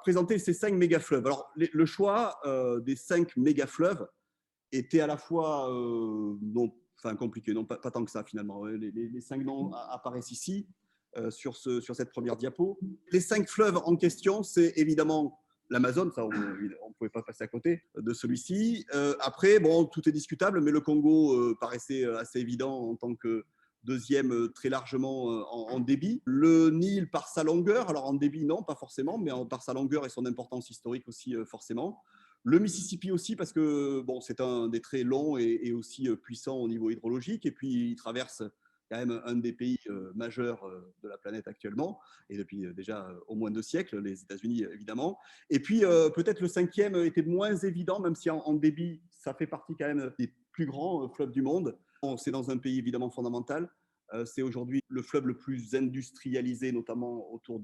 présenter ces 5 méga-fleuves. Alors, le choix des 5 méga-fleuves était à la fois non, enfin, compliqué, non, pas tant que ça finalement. Les 5 noms apparaissent ici sur cette première diapo. Les 5 fleuves en question, c'est évidemment l'Amazone, ça on ne pouvait pas passer à côté de celui-ci. Après, bon, tout est discutable, mais le Congo paraissait assez évident en tant que deuxième très largement en débit. Le Nil par sa longueur, alors en débit non, pas forcément, mais par sa longueur et son importance historique aussi forcément. Le Mississippi aussi, parce que bon, c'est un des très longs et aussi puissants au niveau hydrologique, et puis il traverse quand même un des pays majeurs de la planète actuellement, et depuis déjà au moins 2 siècles, les États-Unis évidemment. Et puis peut-être le cinquième était moins évident, même si en débit, ça fait partie quand même des plus grands fleuves du monde. Bon, c'est dans un pays évidemment fondamental. C'est aujourd'hui le fleuve le plus industrialisé, notamment autour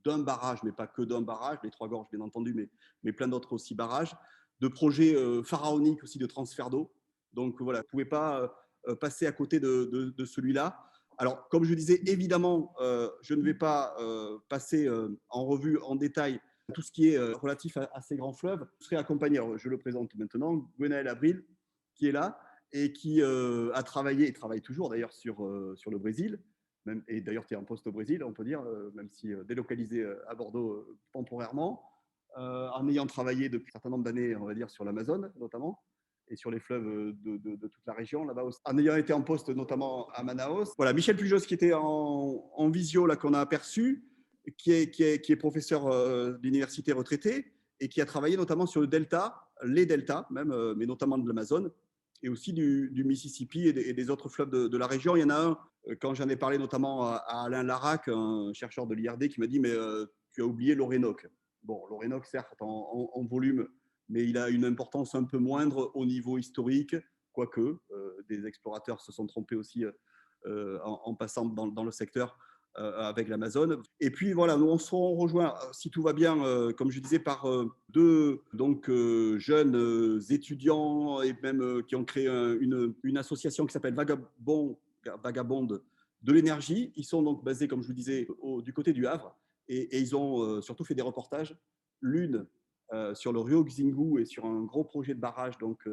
d'un barrage, mais pas que d'un barrage, les Trois Gorges bien entendu, mais plein d'autres aussi barrages, de projets pharaoniques aussi de transfert d'eau. Donc voilà, vous ne pouvez pas passer à côté de celui-là. Alors, comme je disais, évidemment, je ne vais pas passer en revue en détail tout ce qui est relatif à ces grands fleuves. Je serai accompagné, alors je le présente maintenant, Gwenaël Abril, qui est là et qui a travaillé, et travaille toujours d'ailleurs sur le Brésil. Même, et d'ailleurs, tu es en poste au Brésil, on peut dire, même si délocalisé à Bordeaux temporairement, en ayant travaillé depuis un certain nombre d'années, on va dire, sur l'Amazone notamment, et sur les fleuves de toute la région là-bas aussi. En ayant été en poste notamment à Manaus. Voilà, Michel Pujos qui était en visio, là, qu'on a aperçu, qui est professeur d'université retraité et qui a travaillé notamment sur le delta, les deltas même, mais notamment de l'Amazone, et aussi du Mississippi et des autres fleuves de la région. Il y en a un, quand j'en ai parlé notamment à Alain Larac, un chercheur de l'IRD, qui m'a dit « mais tu as oublié l'Orénoque ». Bon, l'Orénoque, certes, en volume, mais il a une importance un peu moindre au niveau historique, quoique des explorateurs se sont trompés aussi en passant dans le secteur avec l'Amazone. Et puis voilà, nous on se rejoint, si tout va bien, comme je disais, par deux jeunes étudiants et même qui ont créé une association qui s'appelle Vagabonde de l'énergie. Ils sont donc basés, comme je vous disais, du côté du Havre, et ils ont surtout fait des reportages. L'une sur le Rio Xingu et sur un gros projet de barrage donc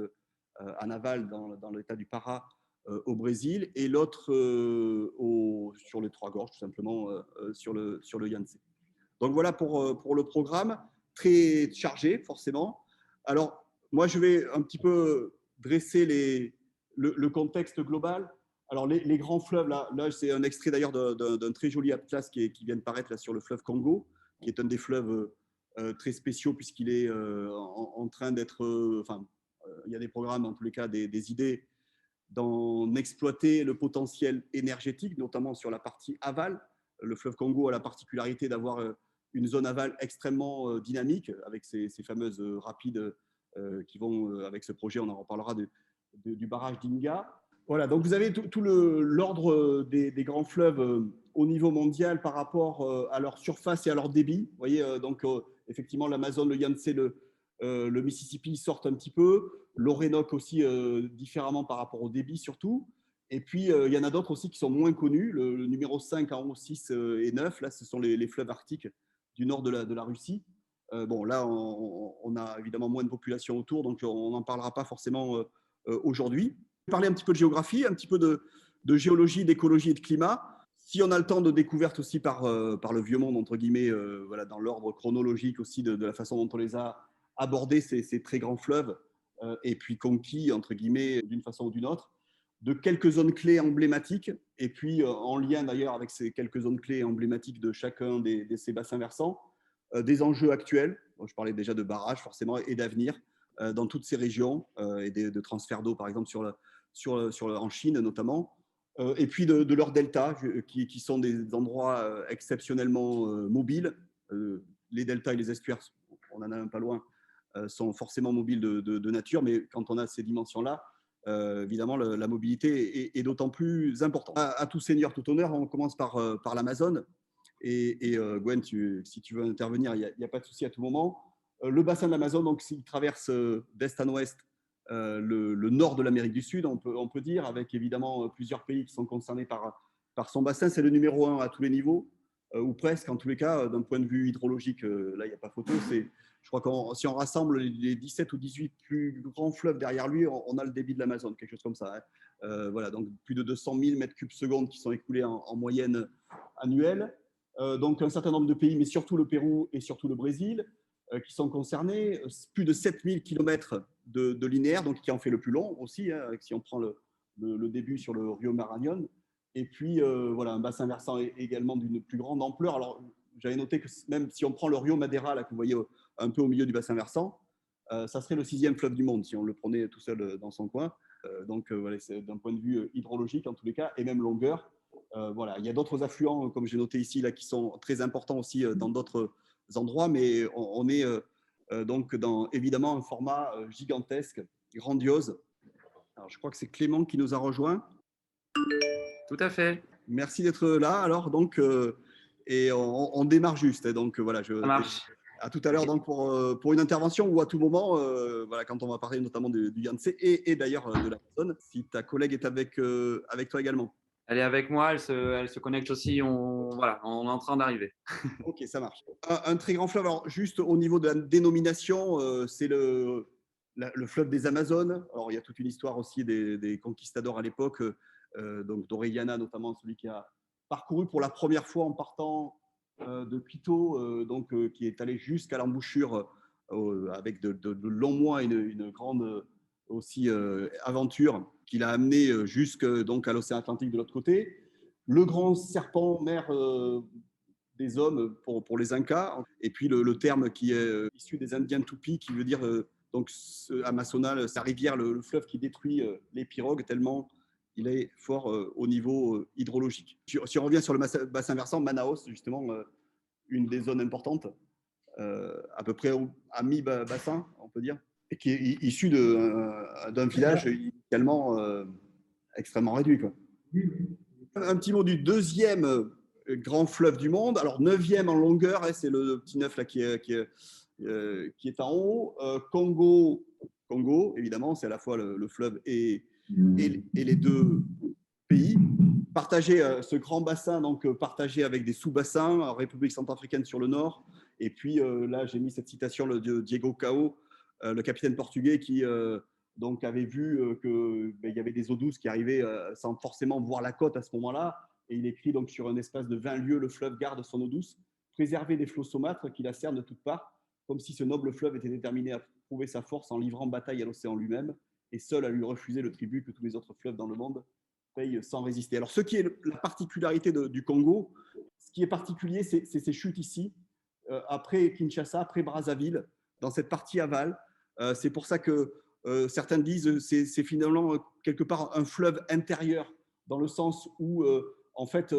en aval dans l'état du Pará au Brésil, et l'autre sur les Trois Gorges, tout simplement sur le Yangtze. Donc voilà pour le programme, très chargé forcément. Alors moi je vais un petit peu dresser le contexte global. Alors les grands fleuves, là c'est un extrait d'ailleurs d'un très joli atlas qui vient de paraître là, sur le fleuve Congo, qui est un des fleuves très spéciaux puisqu'il est en train d'être, il y a des programmes, en tous les cas des idées d'en exploiter le potentiel énergétique, notamment sur la partie aval. Le fleuve Congo a la particularité d'avoir une zone aval extrêmement dynamique, avec ces fameuses rapides qui vont, avec ce projet, on en reparlera, du barrage d'Inga. Voilà, donc vous avez tout l'ordre des grands fleuves au niveau mondial par rapport à leur surface et à leur débit. Vous voyez, donc effectivement, l'Amazone, le Yangtze, le Mississippi sortent un petit peu, l'Orénoque aussi différemment par rapport au débit surtout. Et puis, il y en a d'autres aussi qui sont moins connus. Le numéro 5 en haut, 6 et 9, là, ce sont les fleuves arctiques du nord de la Russie. Bon, là, on a évidemment moins de population autour, donc on n'en parlera pas forcément aujourd'hui. Je vais parler un petit peu de géographie, un petit peu de géologie, d'écologie et de climat. Si on a le temps de découverte aussi par le vieux monde, entre guillemets, voilà, dans l'ordre chronologique aussi de la façon dont on les a abordés, ces très grands fleuves, et puis conquis, entre guillemets, d'une façon ou d'une autre, de quelques zones clés emblématiques, et puis en lien d'ailleurs avec ces quelques zones clés emblématiques de chacun de ces bassins versants, des enjeux actuels. Je parlais déjà de barrages forcément et d'avenir dans toutes ces régions, et de transfert d'eau par exemple en Chine notamment, et puis de leurs deltas qui sont des endroits exceptionnellement mobiles. Les deltas et les estuaires, on en a un pas loin, sont forcément mobiles de nature, mais quand on a ces dimensions-là, évidemment, la mobilité est d'autant plus importante. À tout seigneur, tout honneur, on commence par l'Amazone. Et Gwen, si tu veux intervenir, il n'y a pas de souci à tout moment. Le bassin de l'Amazone, donc, il traverse d'est en ouest le nord de l'Amérique du Sud, on peut dire, avec évidemment plusieurs pays qui sont concernés par son bassin. C'est le numéro 1 à tous les niveaux. ou presque, en tous les cas, d'un point de vue hydrologique. Là, il n'y a pas photo. Je crois que si on rassemble les 17 ou 18 plus grands fleuves derrière lui, on a le débit de l'Amazone, quelque chose comme ça. Hein. Voilà, donc plus de 200 000 mètres cubes secondes qui sont écoulés en moyenne annuelle. Donc un certain nombre de pays, mais surtout le Pérou et surtout le Brésil, qui sont concernés. Plus de 7000 km de linéaire, donc qui en fait le plus long aussi, hein, si on prend le début sur le Rio Marañón. Et puis, voilà, un bassin versant également d'une plus grande ampleur. Alors, j'avais noté que même si on prend le Rio Madeira, là, que vous voyez un peu au milieu du bassin versant, ça serait le 6e fleuve du monde si on le prenait tout seul dans son coin. Donc, voilà, c'est d'un point de vue hydrologique, en tous les cas, et même longueur. Voilà. Il y a d'autres affluents, comme j'ai noté ici, là, qui sont très importants aussi dans d'autres endroits, mais on est donc dans évidemment un format gigantesque, grandiose. Alors, je crois que c'est Clément qui nous a rejoint. Tout à fait. Merci d'être là. Alors, donc, et on démarre juste. Donc, voilà, Ça marche. à tout à l'heure donc pour une intervention ou à tout moment, voilà, quand on va parler notamment du Yangtze et d'ailleurs de l'Amazone, si ta collègue est avec toi également. Elle est avec moi, elle se connecte aussi. Voilà, on est en train d'arriver. Ok, ça marche. Un très grand fleuve. Alors, juste au niveau de la dénomination, c'est le fleuve des Amazones. Alors, il y a toute une histoire aussi des conquistadors à l'époque, donc d'Orellana notamment, celui qui a parcouru pour la première fois en partant de Quito, donc qui est allé jusqu'à l'embouchure avec de longs mois, une grande aussi aventure qu'il a amené jusque donc à l'océan Atlantique de l'autre côté. Le grand serpent mer des hommes pour les Incas, et puis le terme qui est issu des Indiens Tupis, qui veut dire donc Amazonal, sa rivière, le fleuve qui détruit les pirogues tellement il est fort au niveau hydrologique. Si on revient sur le bassin versant, Manaus, justement, une des zones importantes, à peu près à mi-bassin, on peut dire, et qui est issu d'un village initialement extrêmement réduit, quoi. Un petit mot du deuxième grand fleuve du monde. Alors, 9e en longueur, hein, c'est le petit 9 là, qui est en haut. Congo, évidemment, c'est à la fois le fleuve et les deux pays. Partagé, ce grand bassin, donc partagé avec des sous-bassins, République centrafricaine sur le nord. Et puis là, j'ai mis cette citation de Diego Cao, le capitaine portugais qui donc avait vu qu'il y avait des eaux douces qui arrivaient sans forcément voir la côte à ce moment-là. Et il écrit donc sur un espace de 20 lieues, le fleuve garde son eau douce, préserver des flots saumâtres qui la cernent de toutes parts, comme si ce noble fleuve était déterminé à prouver sa force en livrant bataille à l'océan lui-même, et seul à lui refuser le tribut que tous les autres fleuves dans le monde payent sans résister. Alors, ce qui est la particularité du Congo, ce qui est particulier, c'est ces chutes ici, après Kinshasa, après Brazzaville, dans cette partie aval. C'est pour ça que certains disent que c'est finalement quelque part un fleuve intérieur, dans le sens où, en fait,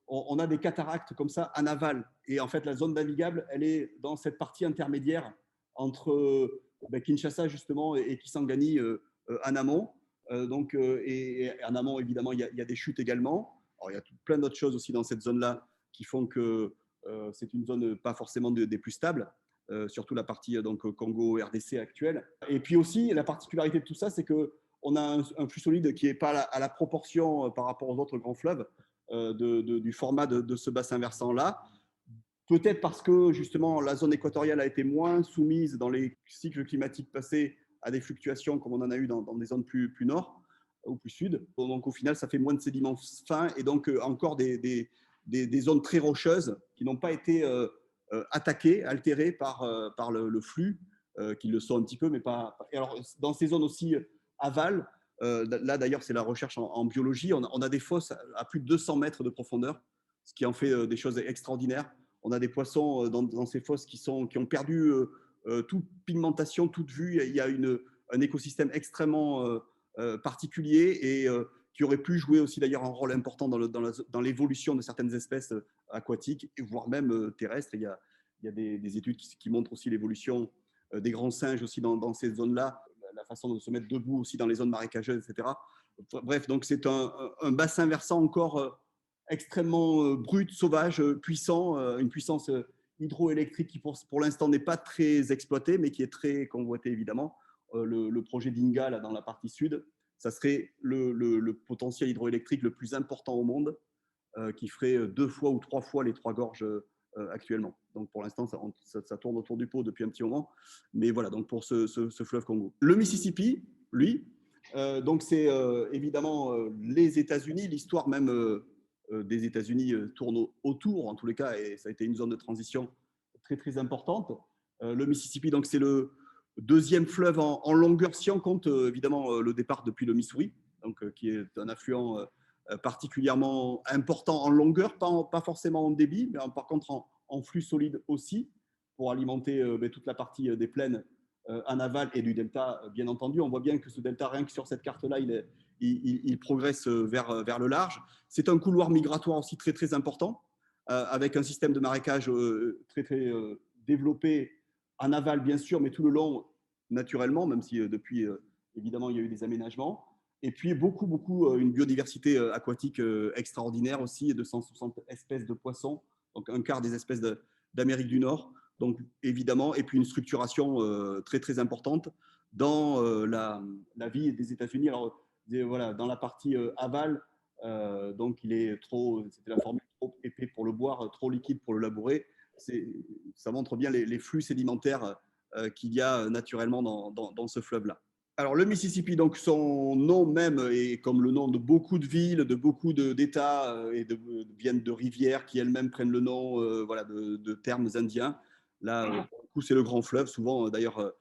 on a des cataractes comme ça en aval. Et en fait, la zone navigable, elle est dans cette partie intermédiaire entre Kinshasa, justement, et Kisangani en amont. Donc, et en amont, évidemment, il y a des chutes également. Alors, il y a plein d'autres choses aussi dans cette zone-là qui font que c'est une zone pas forcément des plus stables, surtout la partie donc, Congo-RDC actuelle. Et puis aussi, la particularité de tout ça, c'est qu'on a un flux solide qui n'est pas à la proportion par rapport aux autres grands fleuves du format de ce bassin versant-là. Peut-être parce que justement la zone équatoriale a été moins soumise dans les cycles climatiques passés à des fluctuations comme on en a eu dans des zones plus nord ou plus sud. Donc au final, ça fait moins de sédiments fins et donc encore des zones très rocheuses qui n'ont pas été attaquées, altérées par le flux, qui le sont un petit peu, mais pas. Et alors dans ces zones aussi aval, là d'ailleurs c'est la recherche en biologie, on a des fosses à plus de 200 mètres de profondeur, ce qui en fait des choses extraordinaires. On a des poissons dans ces fosses qui ont perdu toute pigmentation, toute vue. Il y a un écosystème extrêmement particulier et qui aurait pu jouer aussi d'ailleurs un rôle important dans l'évolution de certaines espèces aquatiques, voire même terrestres. Il y a des études qui montrent aussi l'évolution des grands singes aussi dans ces zones-là, la façon de se mettre debout aussi dans les zones marécageuses, etc. Bref, donc c'est un bassin versant encore extrêmement brut, sauvage, puissant, une puissance hydroélectrique qui pour l'instant n'est pas très exploitée, mais qui est très convoitée évidemment. Le projet d'Inga là, dans la partie sud, ça serait le potentiel hydroélectrique le plus important au monde. qui ferait 2 fois ou 3 fois les 3 gorges actuellement. Donc pour l'instant, ça tourne autour du pot depuis un petit moment. Mais voilà, donc pour ce fleuve Congo. Le Mississippi, lui, donc c'est évidemment les États-Unis, l'histoire même des États-Unis tourne autour, en tous les cas, et ça a été une zone de transition très très importante. Le Mississippi, donc c'est le deuxième fleuve en longueur si on compte évidemment le départ depuis le Missouri, donc qui est un affluent particulièrement important en longueur, pas forcément en débit, mais par contre en flux solide aussi, pour alimenter toute la partie des plaines en aval et du delta, bien entendu. On voit bien que ce delta, rien que sur cette carte-là, il progresse vers le large. C'est un couloir migratoire aussi très, très important, avec un système de marécage très, très développé en aval, bien sûr, mais tout le long, naturellement, même si depuis, évidemment, il y a eu des aménagements. Et puis, beaucoup, une biodiversité aquatique extraordinaire aussi, 260 espèces de poissons, donc un quart des espèces d'Amérique du Nord. Donc, évidemment, et puis une structuration très, très importante dans la vie des États-Unis. Alors, voilà, dans la partie aval, donc c'était la formule trop épais pour le boire, trop liquide pour le labourer. Ça montre bien les flux sédimentaires qu'il y a naturellement dans ce fleuve-là. Alors le Mississippi, donc son nom même est comme le nom de beaucoup de villes, de beaucoup d'États et viennent de rivières qui elles-mêmes prennent le nom voilà, de termes indiens. Là, pour le coup, c'est le grand fleuve. Souvent, d'ailleurs,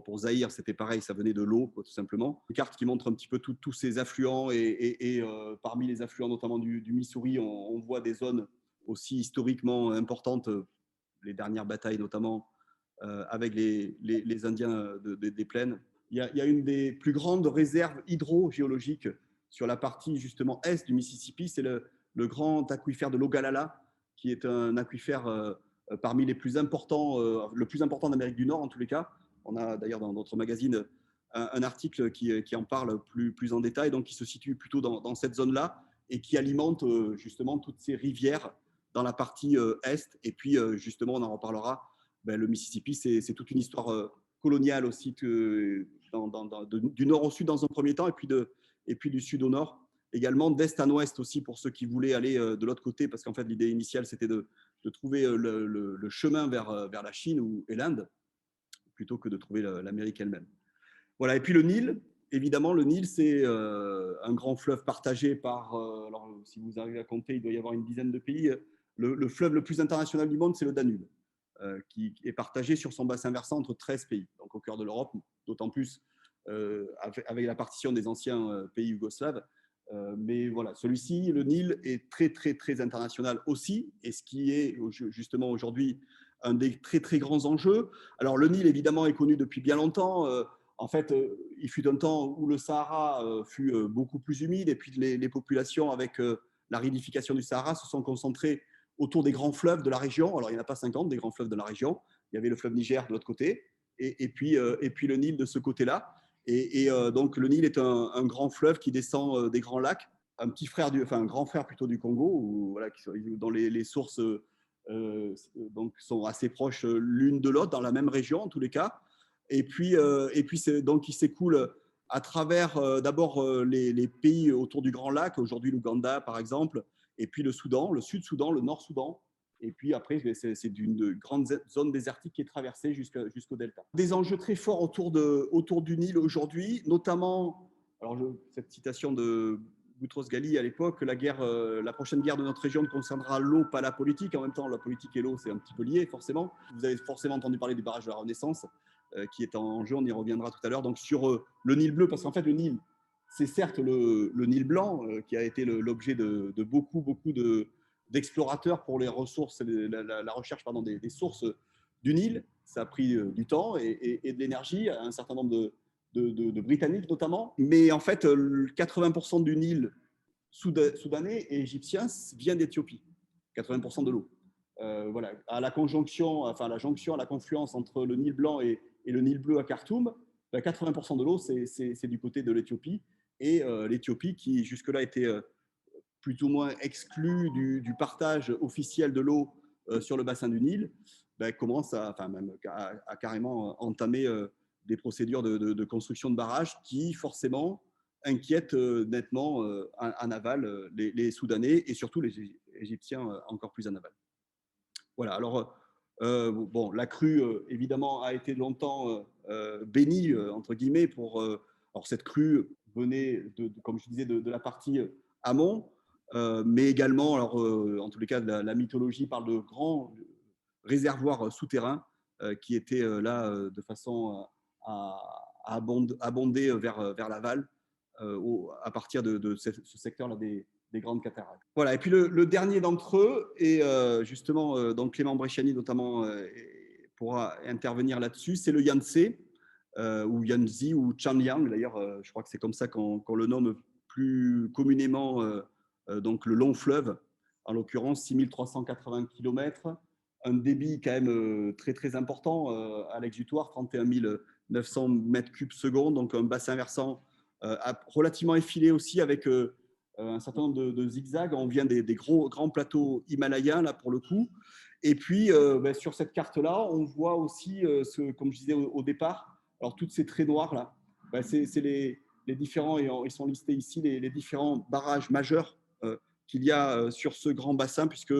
pour Zaïre, c'était pareil, ça venait de l'eau, tout simplement. Une carte qui montre un petit peu tous ces affluents et parmi les affluents, notamment du Missouri, on voit des zones aussi historiquement importantes, les dernières batailles notamment avec les Indiens des plaines. Il y a une des plus grandes réserves hydrogéologiques sur la partie justement est du Mississippi, c'est le grand aquifère de l'Ogallala, qui est un aquifère parmi les plus importants, le plus important d'Amérique du Nord en tous les cas. On a d'ailleurs dans notre magazine un article qui en parle plus en détail, donc qui se situe plutôt dans cette zone-là et qui alimente justement toutes ces rivières dans la partie est. Et puis justement, on en reparlera, le Mississippi, c'est toute une histoire coloniale aussi, du nord au sud dans un premier temps, et puis du sud au nord, également d'est à ouest aussi, pour ceux qui voulaient aller de l'autre côté, parce qu'en fait, l'idée initiale, c'était de trouver le chemin vers la Chine et l'Inde, plutôt que de trouver l'Amérique elle-même. Voilà, et puis le Nil, évidemment, le Nil, c'est un grand fleuve partagé par, alors si vous arrivez à compter, il doit y avoir une dizaine de pays. Le fleuve le plus international du monde, c'est le Danube, qui est partagé sur son bassin versant entre 13 pays, donc au cœur de l'Europe, d'autant plus avec la partition des anciens pays yougoslaves. Mais voilà, celui-ci, le Nil, est très, très, très international aussi, et ce qui est justement aujourd'hui un des très, très grands enjeux. Alors, le Nil, évidemment, est connu depuis bien longtemps. En fait, il fut un temps où le Sahara fut beaucoup plus humide, et puis les populations, avec l'aridification du Sahara, se sont concentrées autour des grands fleuves de la région. Alors, il n'y en a pas 50 des grands fleuves de la région. Il y avait le fleuve Niger de l'autre côté, et puis le Nil de ce côté-là. Et donc, le Nil est un grand fleuve qui descend des grands lacs, un grand frère plutôt du Congo, voilà, dont les sources donc sont assez proches l'une de l'autre, dans la même région en tous les cas. Et puis donc, il s'écoule à travers d'abord les pays autour du Grand Lac, aujourd'hui l'Ouganda par exemple, et puis le Soudan, le Sud-Soudan, le Nord-Soudan. Et puis après, c'est d'une grande zone désertique qui est traversée jusqu'au delta. Des enjeux très forts autour du Nil aujourd'hui, notamment, alors cette citation de Boutros Ghali à l'époque, la prochaine guerre de notre région concernera l'eau, pas la politique. En même temps, la politique et l'eau, c'est un petit peu lié, forcément. Vous avez forcément entendu parler du barrage de la Renaissance, qui est en jeu, on y reviendra tout à l'heure. Donc sur le Nil bleu, parce qu'en fait, le Nil, c'est certes le Nil blanc, qui a été l'objet de beaucoup d'explorateurs pour les ressources, la recherche des sources du Nil. Ça a pris du temps et de l'énergie à un certain nombre de Britanniques notamment. Mais en fait, 80% du Nil soudanais et égyptien vient d'Éthiopie, 80% de l'eau. Voilà, à la jonction, à la confluence entre le Nil blanc et le Nil bleu à Khartoum, 80% de l'eau, c'est du côté de l'Éthiopie. Et l'Éthiopie, qui jusque-là était plus ou moins exclue du partage officiel de l'eau sur le bassin du Nil, commence à carrément entamer des procédures de construction de barrages qui, forcément, inquiète nettement en aval les Soudanais et surtout les Égyptiens encore plus en aval. Voilà, alors bon, la crue, évidemment, a été longtemps bénie, entre guillemets, pour. Alors, cette crue venait, comme je disais, de la partie amont, mais également, alors, en tous les cas, la mythologie parle de grands réservoirs souterrains qui étaient là de façon à abonder vers l'aval à partir de ce secteur-là des grandes cataractes. Voilà, et puis le dernier d'entre eux, et justement, donc Clément Bresciani notamment pourra intervenir là-dessus, c'est le Yangtze, ou Yangtze, ou Chanliang, d'ailleurs, je crois que c'est comme ça qu'on le nomme plus communément, donc le long fleuve, en l'occurrence 6380 km, un débit quand même très très important à l'exutoire, 31 900 mètres cubes secondes, donc un bassin versant relativement effilé aussi avec un certain nombre de zigzags. On vient des grands plateaux himalayens, là, pour le coup. Et puis, sur cette carte-là, on voit aussi, comme je disais au départ, alors toutes ces traits noirs, là, c'est les différents, et ils sont listés ici, les différents barrages majeurs qu'il y a sur ce grand bassin, puisque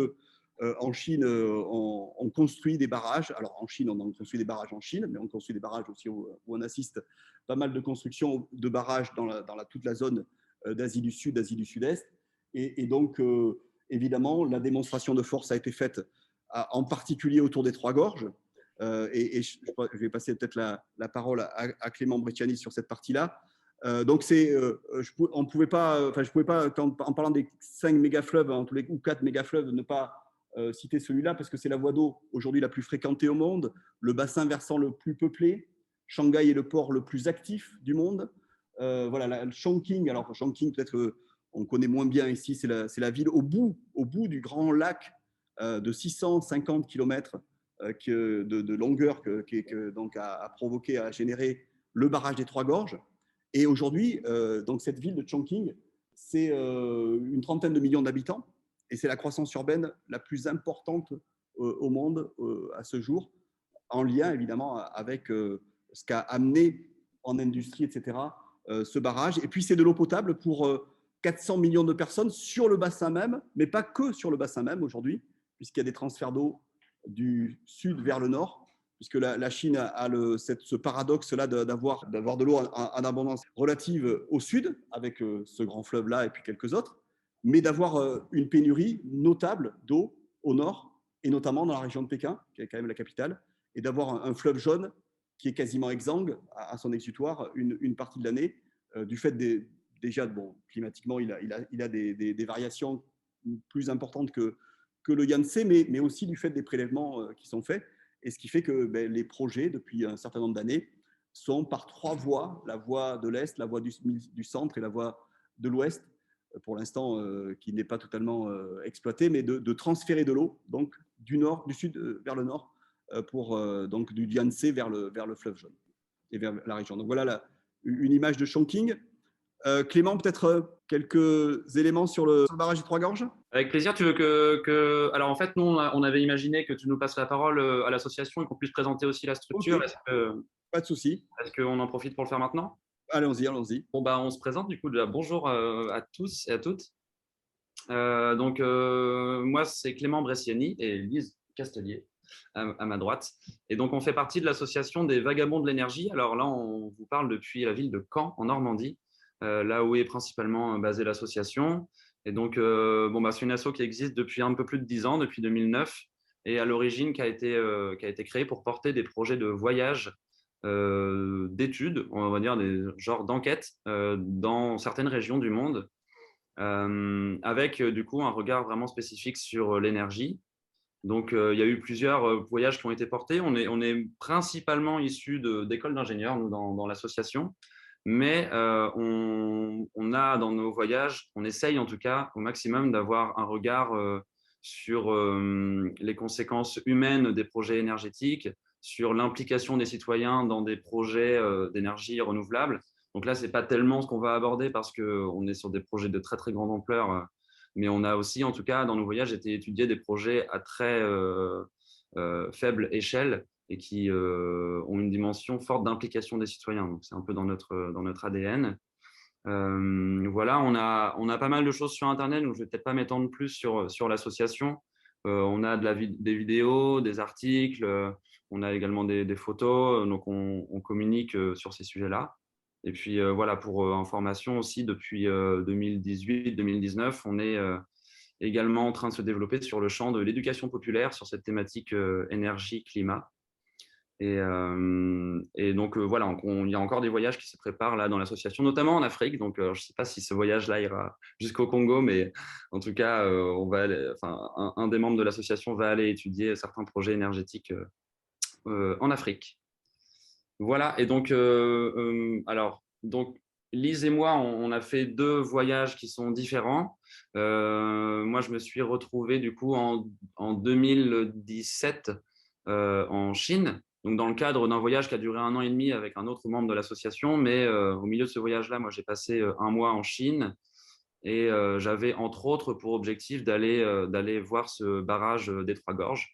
en Chine, on construit des barrages. Alors, en Chine, on construit des barrages en Chine, mais on construit des barrages aussi où on assiste pas mal de constructions de barrages dans toute la zone d'Asie du Sud, d'Asie du Sud-Est. Et donc, évidemment, la démonstration de force a été faite en particulier autour des Trois Gorges. Et je vais passer peut-être la parole à Clément Bresciani sur cette partie-là. Donc, on pouvait pas, je ne pouvais pas, en parlant des 5 mégafleuves, ou 4 mégafleuves, ne pas citer celui-là, parce que c'est la voie d'eau aujourd'hui la plus fréquentée au monde, le bassin versant le plus peuplé. Shanghai est le port le plus actif du monde. Voilà, Chongqing, alors Chongqing, peut-être on connaît moins bien ici, c'est la ville au bout du grand lac de 650 km de longueur qui donc a provoqué, a généré le barrage des Trois Gorges. Et aujourd'hui, donc cette ville de Chongqing, c'est une trentaine de millions d'habitants et c'est la croissance urbaine la plus importante au monde à ce jour, en lien évidemment avec ce qu'a amené en industrie, etc., ce barrage. Et puis c'est de l'eau potable pour 400 millions de personnes sur le bassin même, mais pas que sur le bassin même aujourd'hui, puisqu'il y a des transferts d'eau du sud vers le nord, puisque la Chine a ce paradoxe-là d'avoir de l'eau en abondance relative au sud, avec ce grand fleuve-là et puis quelques autres, mais d'avoir une pénurie notable d'eau au nord, et notamment dans la région de Pékin, qui est quand même la capitale, et d'avoir un fleuve jaune qui est quasiment exsangue à son exutoire une partie de l'année, du fait déjà, bon, climatiquement, il a des variations plus importantes que le Yangtze, mais aussi du fait des prélèvements qui sont faits. Et ce qui fait que les projets, depuis un certain nombre d'années, sont par 3 voies, la voie de l'Est, la voie du centre et la voie de l'Ouest, pour l'instant, qui n'est pas totalement exploitée, mais de transférer de l'eau, donc du sud vers le nord, pour donc du Yangtze vers le fleuve jaune et vers la région. Donc voilà une image de Chongqing. Clément, peut-être quelques éléments sur le barrage des Trois Gorges? Avec plaisir. Tu veux Alors, en fait, nous, on avait imaginé que tu nous passes la parole à l'association et qu'on puisse présenter aussi la structure. Okay. Pas de souci. Est-ce qu'on en profite pour le faire maintenant? Allons-y, allons-y. Bon, bah, on se présente du coup. Bonjour à tous et à toutes. Moi, c'est Clément Bresciani et Lise Castelier à ma droite. Et donc, on fait partie de l'association des Vagabonds de l'énergie. Alors là, on vous parle depuis la ville de Caen, en Normandie, là où est principalement basée l'association. Et donc, c'est une asso qui existe depuis un peu plus de 10 ans, depuis 2009, et à l'origine qui a été créée pour porter des projets de voyage, d'études, on va dire des genres d'enquêtes dans certaines régions du monde, avec du coup un regard vraiment spécifique sur l'énergie. Donc, il y a eu plusieurs voyages qui ont été portés. On est principalement issus d'écoles d'ingénieurs, nous, dans l'association. Mais on a dans nos voyages, on essaye en tout cas au maximum d'avoir un regard sur les conséquences humaines des projets énergétiques, sur l'implication des citoyens dans des projets d'énergie renouvelable. Donc là, ce n'est pas tellement ce qu'on va aborder parce qu'on est sur des projets de très, très grande ampleur. Mais on a aussi, en tout cas, dans nos voyages, été étudier des projets à très faible échelle et qui ont une dimension forte d'implication des citoyens. Donc, c'est un peu dans notre ADN. Voilà, on a pas mal de choses sur Internet, donc je ne vais peut-être pas m'étendre plus sur l'association. On a des vidéos, des articles, on a également des photos, donc on communique sur ces sujets-là. Et puis voilà, pour information aussi, depuis 2018-2019, on est également en train de se développer sur le champ de l'éducation populaire sur cette thématique énergie-climat. Et donc, voilà, il y a encore des voyages qui se préparent là dans l'association, notamment en Afrique. Donc, je ne sais pas si ce voyage-là ira jusqu'au Congo, mais en tout cas, un des membres de l'association va aller étudier certains projets énergétiques en Afrique. Voilà, et donc, Lise et moi, on a fait 2 voyages qui sont différents. Moi, je me suis retrouvé du coup en 2017 en Chine, donc dans le cadre d'un voyage qui a duré 1 an et demi avec un autre membre de l'association. Mais au milieu de ce voyage-là, moi, j'ai passé 1 mois en Chine et j'avais entre autres pour objectif d'aller voir ce barrage des Trois Gorges.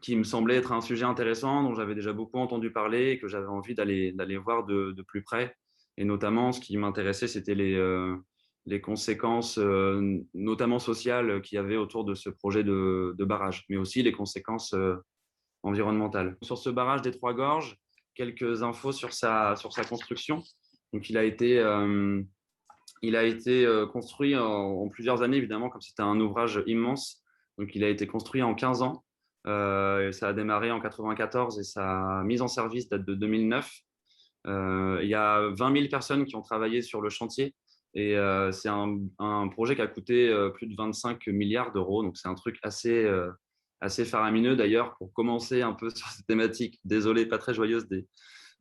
Qui me semblait être un sujet intéressant, dont j'avais déjà beaucoup entendu parler et que j'avais envie d'aller voir de plus près. Et notamment, ce qui m'intéressait, c'était les conséquences, notamment sociales, qu'il y avait autour de ce projet de barrage, mais aussi les conséquences environnementales. Sur ce barrage des Trois Gorges, quelques infos sur sa construction. Donc, il a été construit en plusieurs années, évidemment, comme c'était un ouvrage immense. Donc, il a été construit en 15 ans. Ça a démarré en 94 et sa mise en service date de 2009. Il y a 20 000 personnes qui ont travaillé sur le chantier et c'est un projet qui a coûté plus de 25 milliards d'euros. Donc, c'est un truc assez faramineux. D'ailleurs, pour commencer un peu sur cette thématique, désolé, pas très joyeuse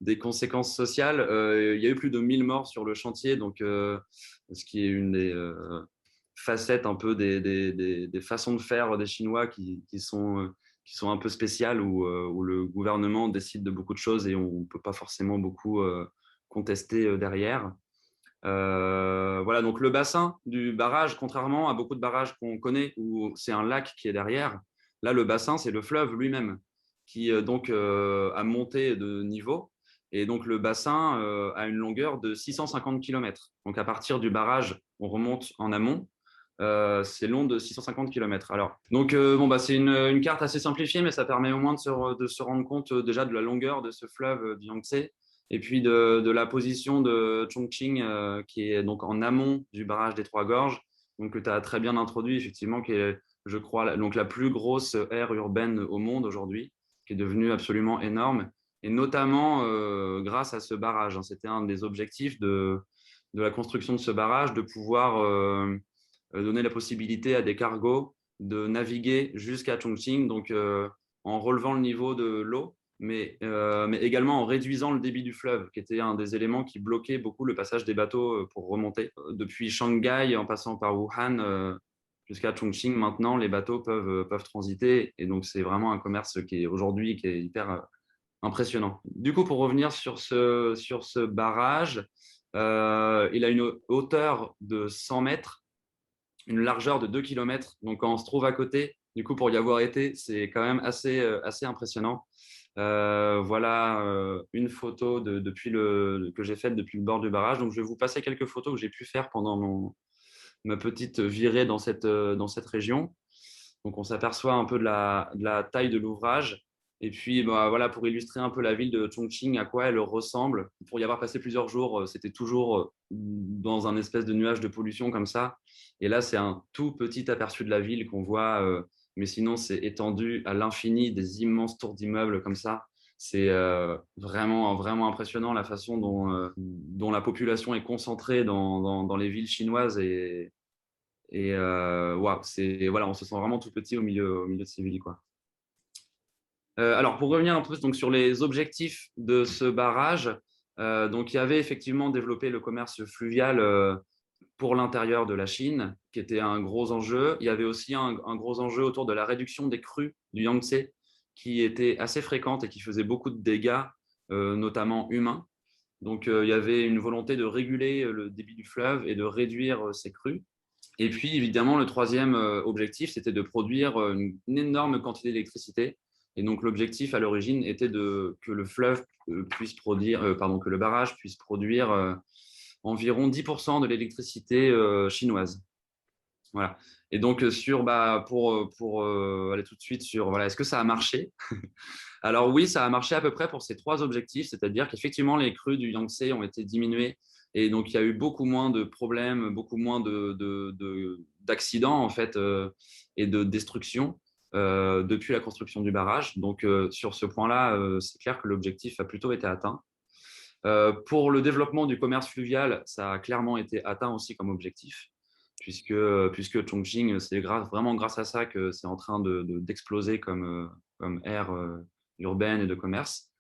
des conséquences sociales, il y a eu plus de 1000 morts sur le chantier, donc ce qui est une des facettes un peu des façons de faire des Chinois qui sont un peu spéciales, où le gouvernement décide de beaucoup de choses et on ne peut pas forcément beaucoup contester derrière. Voilà, donc le bassin du barrage, contrairement à beaucoup de barrages qu'on connaît où c'est un lac qui est derrière, là le bassin c'est le fleuve lui-même qui a monté de niveau. Et donc le bassin a une longueur de 650 km. Donc à partir du barrage, on remonte en amont. C'est long de 650 km. Alors, donc, c'est une carte assez simplifiée, mais ça permet au moins de se rendre compte déjà de la longueur de ce fleuve du Yangtze et puis de la position de Chongqing, qui est donc en amont du barrage des Trois Gorges, donc que tu as très bien introduit, effectivement, qui est, je crois, donc la plus grosse aire urbaine au monde aujourd'hui, qui est devenue absolument énorme, et notamment grâce à ce barrage. C'était un des objectifs de la construction de ce barrage, de pouvoir donner la possibilité à des cargos de naviguer jusqu'à Chongqing, donc en relevant le niveau de l'eau, mais également en réduisant le débit du fleuve, qui était un des éléments qui bloquait beaucoup le passage des bateaux pour remonter. Depuis Shanghai, en passant par Wuhan jusqu'à Chongqing, maintenant, les bateaux peuvent transiter. Et donc, c'est vraiment un commerce qui est hyper impressionnant. Du coup, pour revenir sur ce barrage, il a une hauteur de 100 mètres, une largeur de 2 km. Donc, quand on se trouve à côté, du coup, pour y avoir été, c'est quand même assez impressionnant. Voilà une photo que j'ai faite depuis le bord du barrage. Donc, je vais vous passer quelques photos que j'ai pu faire pendant ma petite virée dans cette région. Donc, on s'aperçoit un peu de la taille de l'ouvrage. Et puis, voilà, pour illustrer un peu la ville de Chongqing, à quoi elle ressemble. Pour y avoir passé plusieurs jours, c'était toujours dans un espèce de nuage de pollution comme ça. Et là, c'est un tout petit aperçu de la ville qu'on voit, mais sinon, c'est étendu à l'infini, des immenses tours d'immeubles comme ça. C'est vraiment, vraiment impressionnant la façon dont la population est concentrée dans les villes chinoises. Et wow, voilà, on se sent vraiment tout petit au milieu de ces villes, quoi. Alors, pour revenir un peu donc, sur les objectifs de ce barrage, donc, il y avait effectivement développé le commerce fluvial pour l'intérieur de la Chine, qui était un gros enjeu. Il y avait aussi un gros enjeu autour de la réduction des crues du Yangtze, qui était assez fréquente et qui faisait beaucoup de dégâts, notamment humains. Donc, il y avait une volonté de réguler le débit du fleuve et de réduire ces crues. Et puis, évidemment, le troisième objectif, c'était de produire une énorme quantité d'électricité. Et donc, l'objectif à l'origine était que le fleuve puisse produire, que le barrage puisse produire environ 10% de l'électricité chinoise. Voilà. Et donc, pour aller tout de suite sur, voilà, est-ce que ça a marché? Alors oui, ça a marché à peu près pour ces 3 objectifs, c'est-à-dire qu'effectivement, les crues du Yangtze ont été diminuées et donc il y a eu beaucoup moins de problèmes, beaucoup moins d'accidents en fait et de destruction depuis la construction du barrage. Donc sur ce point-là, c'est clair que l'objectif a plutôt été atteint. Pour le développement du commerce fluvial, ça a clairement été atteint aussi comme objectif, puisque Chongqing, c'est vraiment grâce à ça que c'est en train d'exploser comme aire urbaine et de commerce.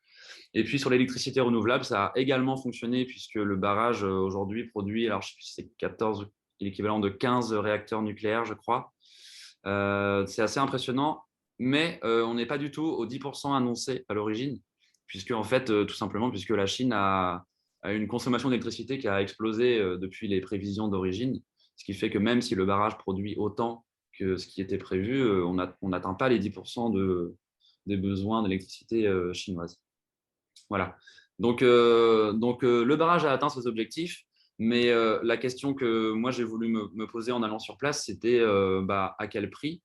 Et puis sur l'électricité renouvelable, ça a également fonctionné puisque le barrage aujourd'hui produit, alors je sais plus si c'est 14, l'équivalent de 15 réacteurs nucléaires, je crois. C'est assez impressionnant, mais on n'est pas du tout aux 10% annoncés à l'origine, puisque en fait, tout simplement, puisque la Chine a une consommation d'électricité qui a explosé depuis les prévisions d'origine, ce qui fait que même si le barrage produit autant que ce qui était prévu, on n'atteint pas les 10% des besoins d'électricité chinoise. Voilà. Donc, le barrage a atteint ses objectifs, mais la question que moi j'ai voulu me poser en allant sur place, c'était à quel prix?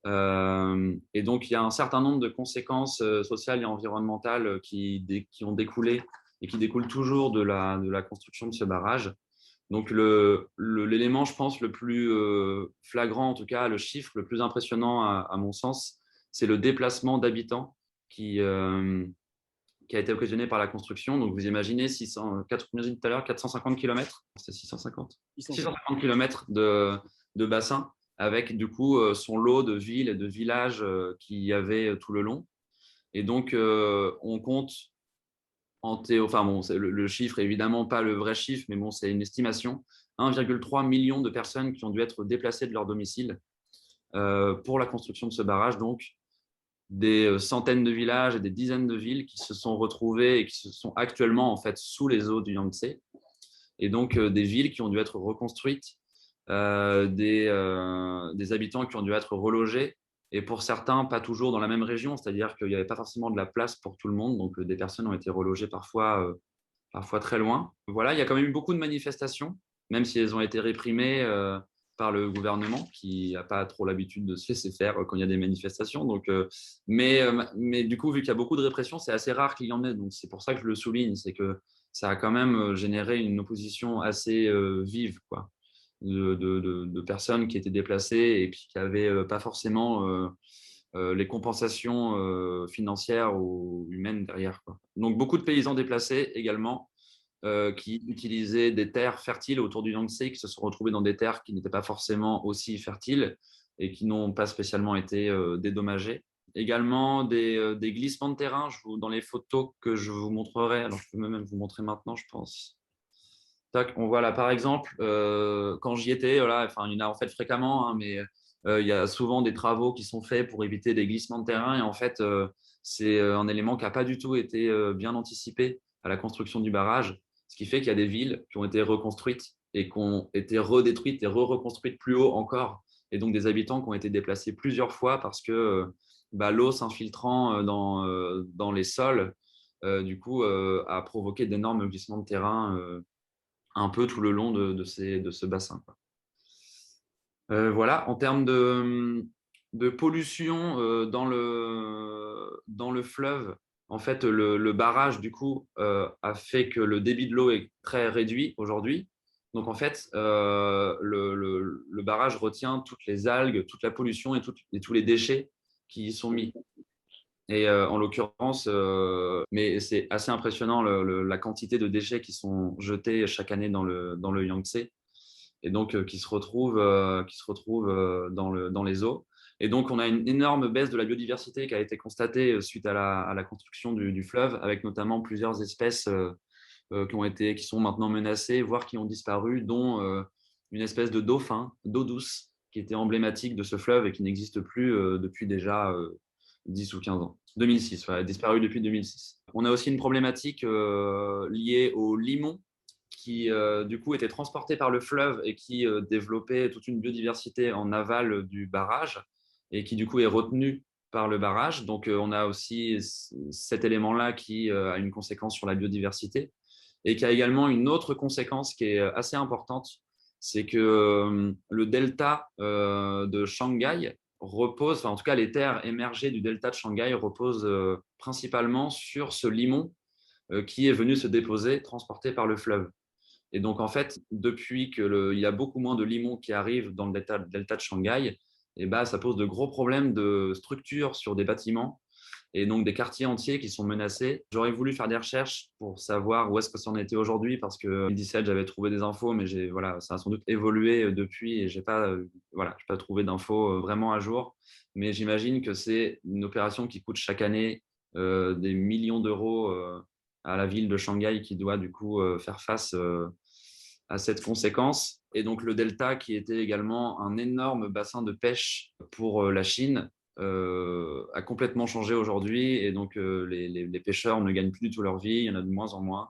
Et donc, il y a un certain nombre de conséquences sociales et environnementales qui ont découlé et qui découlent toujours de la construction de ce barrage. Donc, l'élément, je pense, le plus flagrant, en tout cas, le chiffre le plus impressionnant à mon sens, c'est le déplacement d'habitants qui a été occasionné par la construction. Donc, vous imaginez, comme j'ai dit tout à l'heure, 450 km, c'est 650 km de bassin, avec du coup son lot de villes et de villages qu'il y avait tout le long. Et donc, on compte le chiffre est évidemment pas le vrai chiffre, mais bon, c'est une estimation, 1,3 million de personnes qui ont dû être déplacées de leur domicile pour la construction de ce barrage. Donc, des centaines de villages et des dizaines de villes qui se sont retrouvées et qui se sont actuellement en fait sous les eaux du Yangtze. Et donc, des villes qui ont dû être reconstruites, des habitants qui ont dû être relogés. Et pour certains, pas toujours dans la même région, c'est-à-dire qu'il n'y avait pas forcément de la place pour tout le monde. Donc, des personnes ont été relogées parfois très loin. Voilà, il y a quand même eu beaucoup de manifestations, même si elles ont été réprimées par le gouvernement, qui n'a pas trop l'habitude de se laisser faire quand il y a des manifestations. Donc, mais du coup, vu qu'il y a beaucoup de répression, c'est assez rare qu'il y en ait. Donc, c'est pour ça que je le souligne, c'est que ça a quand même généré une opposition assez vive, quoi, de personnes qui étaient déplacées et puis qui n'avaient pas forcément les compensations financières ou humaines derrière, quoi. Donc, beaucoup de paysans déplacés également qui utilisaient des terres fertiles autour du Yangtze, qui se sont retrouvés dans des terres qui n'étaient pas forcément aussi fertiles et qui n'ont pas spécialement été dédommagées. Également des glissements de terrain. Dans les photos que je vous montrerai, alors je peux même vous montrer maintenant, je pense. Tac, on voit là, par exemple, quand j'y étais, voilà, enfin, il y en a en fait fréquemment, hein, mais il y a souvent des travaux qui sont faits pour éviter des glissements de terrain. Et en fait, c'est un élément qui n'a pas du tout été bien anticipé à la construction du barrage, ce qui fait qu'il y a des villes qui ont été reconstruites et qui ont été redétruites et reconstruites plus haut encore. Et donc des habitants qui ont été déplacés plusieurs fois parce que l'eau s'infiltrant dans les sols, du coup, a provoqué d'énormes glissements de terrain un peu tout le long de ce bassin, quoi. Voilà, en termes de pollution dans le fleuve, en fait, le barrage, du coup, a fait que le débit de l'eau est très réduit aujourd'hui. Donc, en fait, le barrage retient toutes les algues, toute la pollution et tous les déchets qui y sont mis. Et en l'occurrence, mais c'est assez impressionnant la quantité de déchets qui sont jetés chaque année dans le Yangtze et donc qui se retrouvent dans les eaux. Et donc, on a une énorme baisse de la biodiversité qui a été constatée suite à la construction du fleuve, avec notamment plusieurs espèces qui sont maintenant menacées, voire qui ont disparu, dont une espèce de dauphin, d'eau douce, qui était emblématique de ce fleuve et qui n'existe plus depuis déjà 10 ou 15 ans. 2006, ouais, disparu depuis 2006. On a aussi une problématique liée au limon qui, du coup, était transporté par le fleuve et qui développait toute une biodiversité en aval du barrage et qui, du coup, est retenu par le barrage. Donc, on a aussi cet élément-là qui a une conséquence sur la biodiversité et qui a également une autre conséquence qui est assez importante, c'est que le delta de Shanghai repose, enfin en tout cas les terres émergées du delta de Shanghai reposent principalement sur ce limon qui est venu se déposer, transporté par le fleuve. Et donc, en fait, depuis qu'il y a beaucoup moins de limon qui arrivent dans le delta de Shanghai, et bah, ça pose de gros problèmes de structure sur des bâtiments et donc des quartiers entiers qui sont menacés. J'aurais voulu faire des recherches pour savoir où est-ce que ça en était aujourd'hui parce que en 2017, j'avais trouvé des infos, mais voilà, ça a sans doute évolué depuis et j'ai pas, voilà, j'ai pas trouvé d'infos vraiment à jour. Mais j'imagine que c'est une opération qui coûte chaque année des millions d'euros à la ville de Shanghai qui doit du coup faire face à cette conséquence. Et donc le delta, qui était également un énorme bassin de pêche pour la Chine, a complètement changé aujourd'hui. Et donc les pêcheurs ne gagnent plus du tout leur vie, il y en a de moins en moins.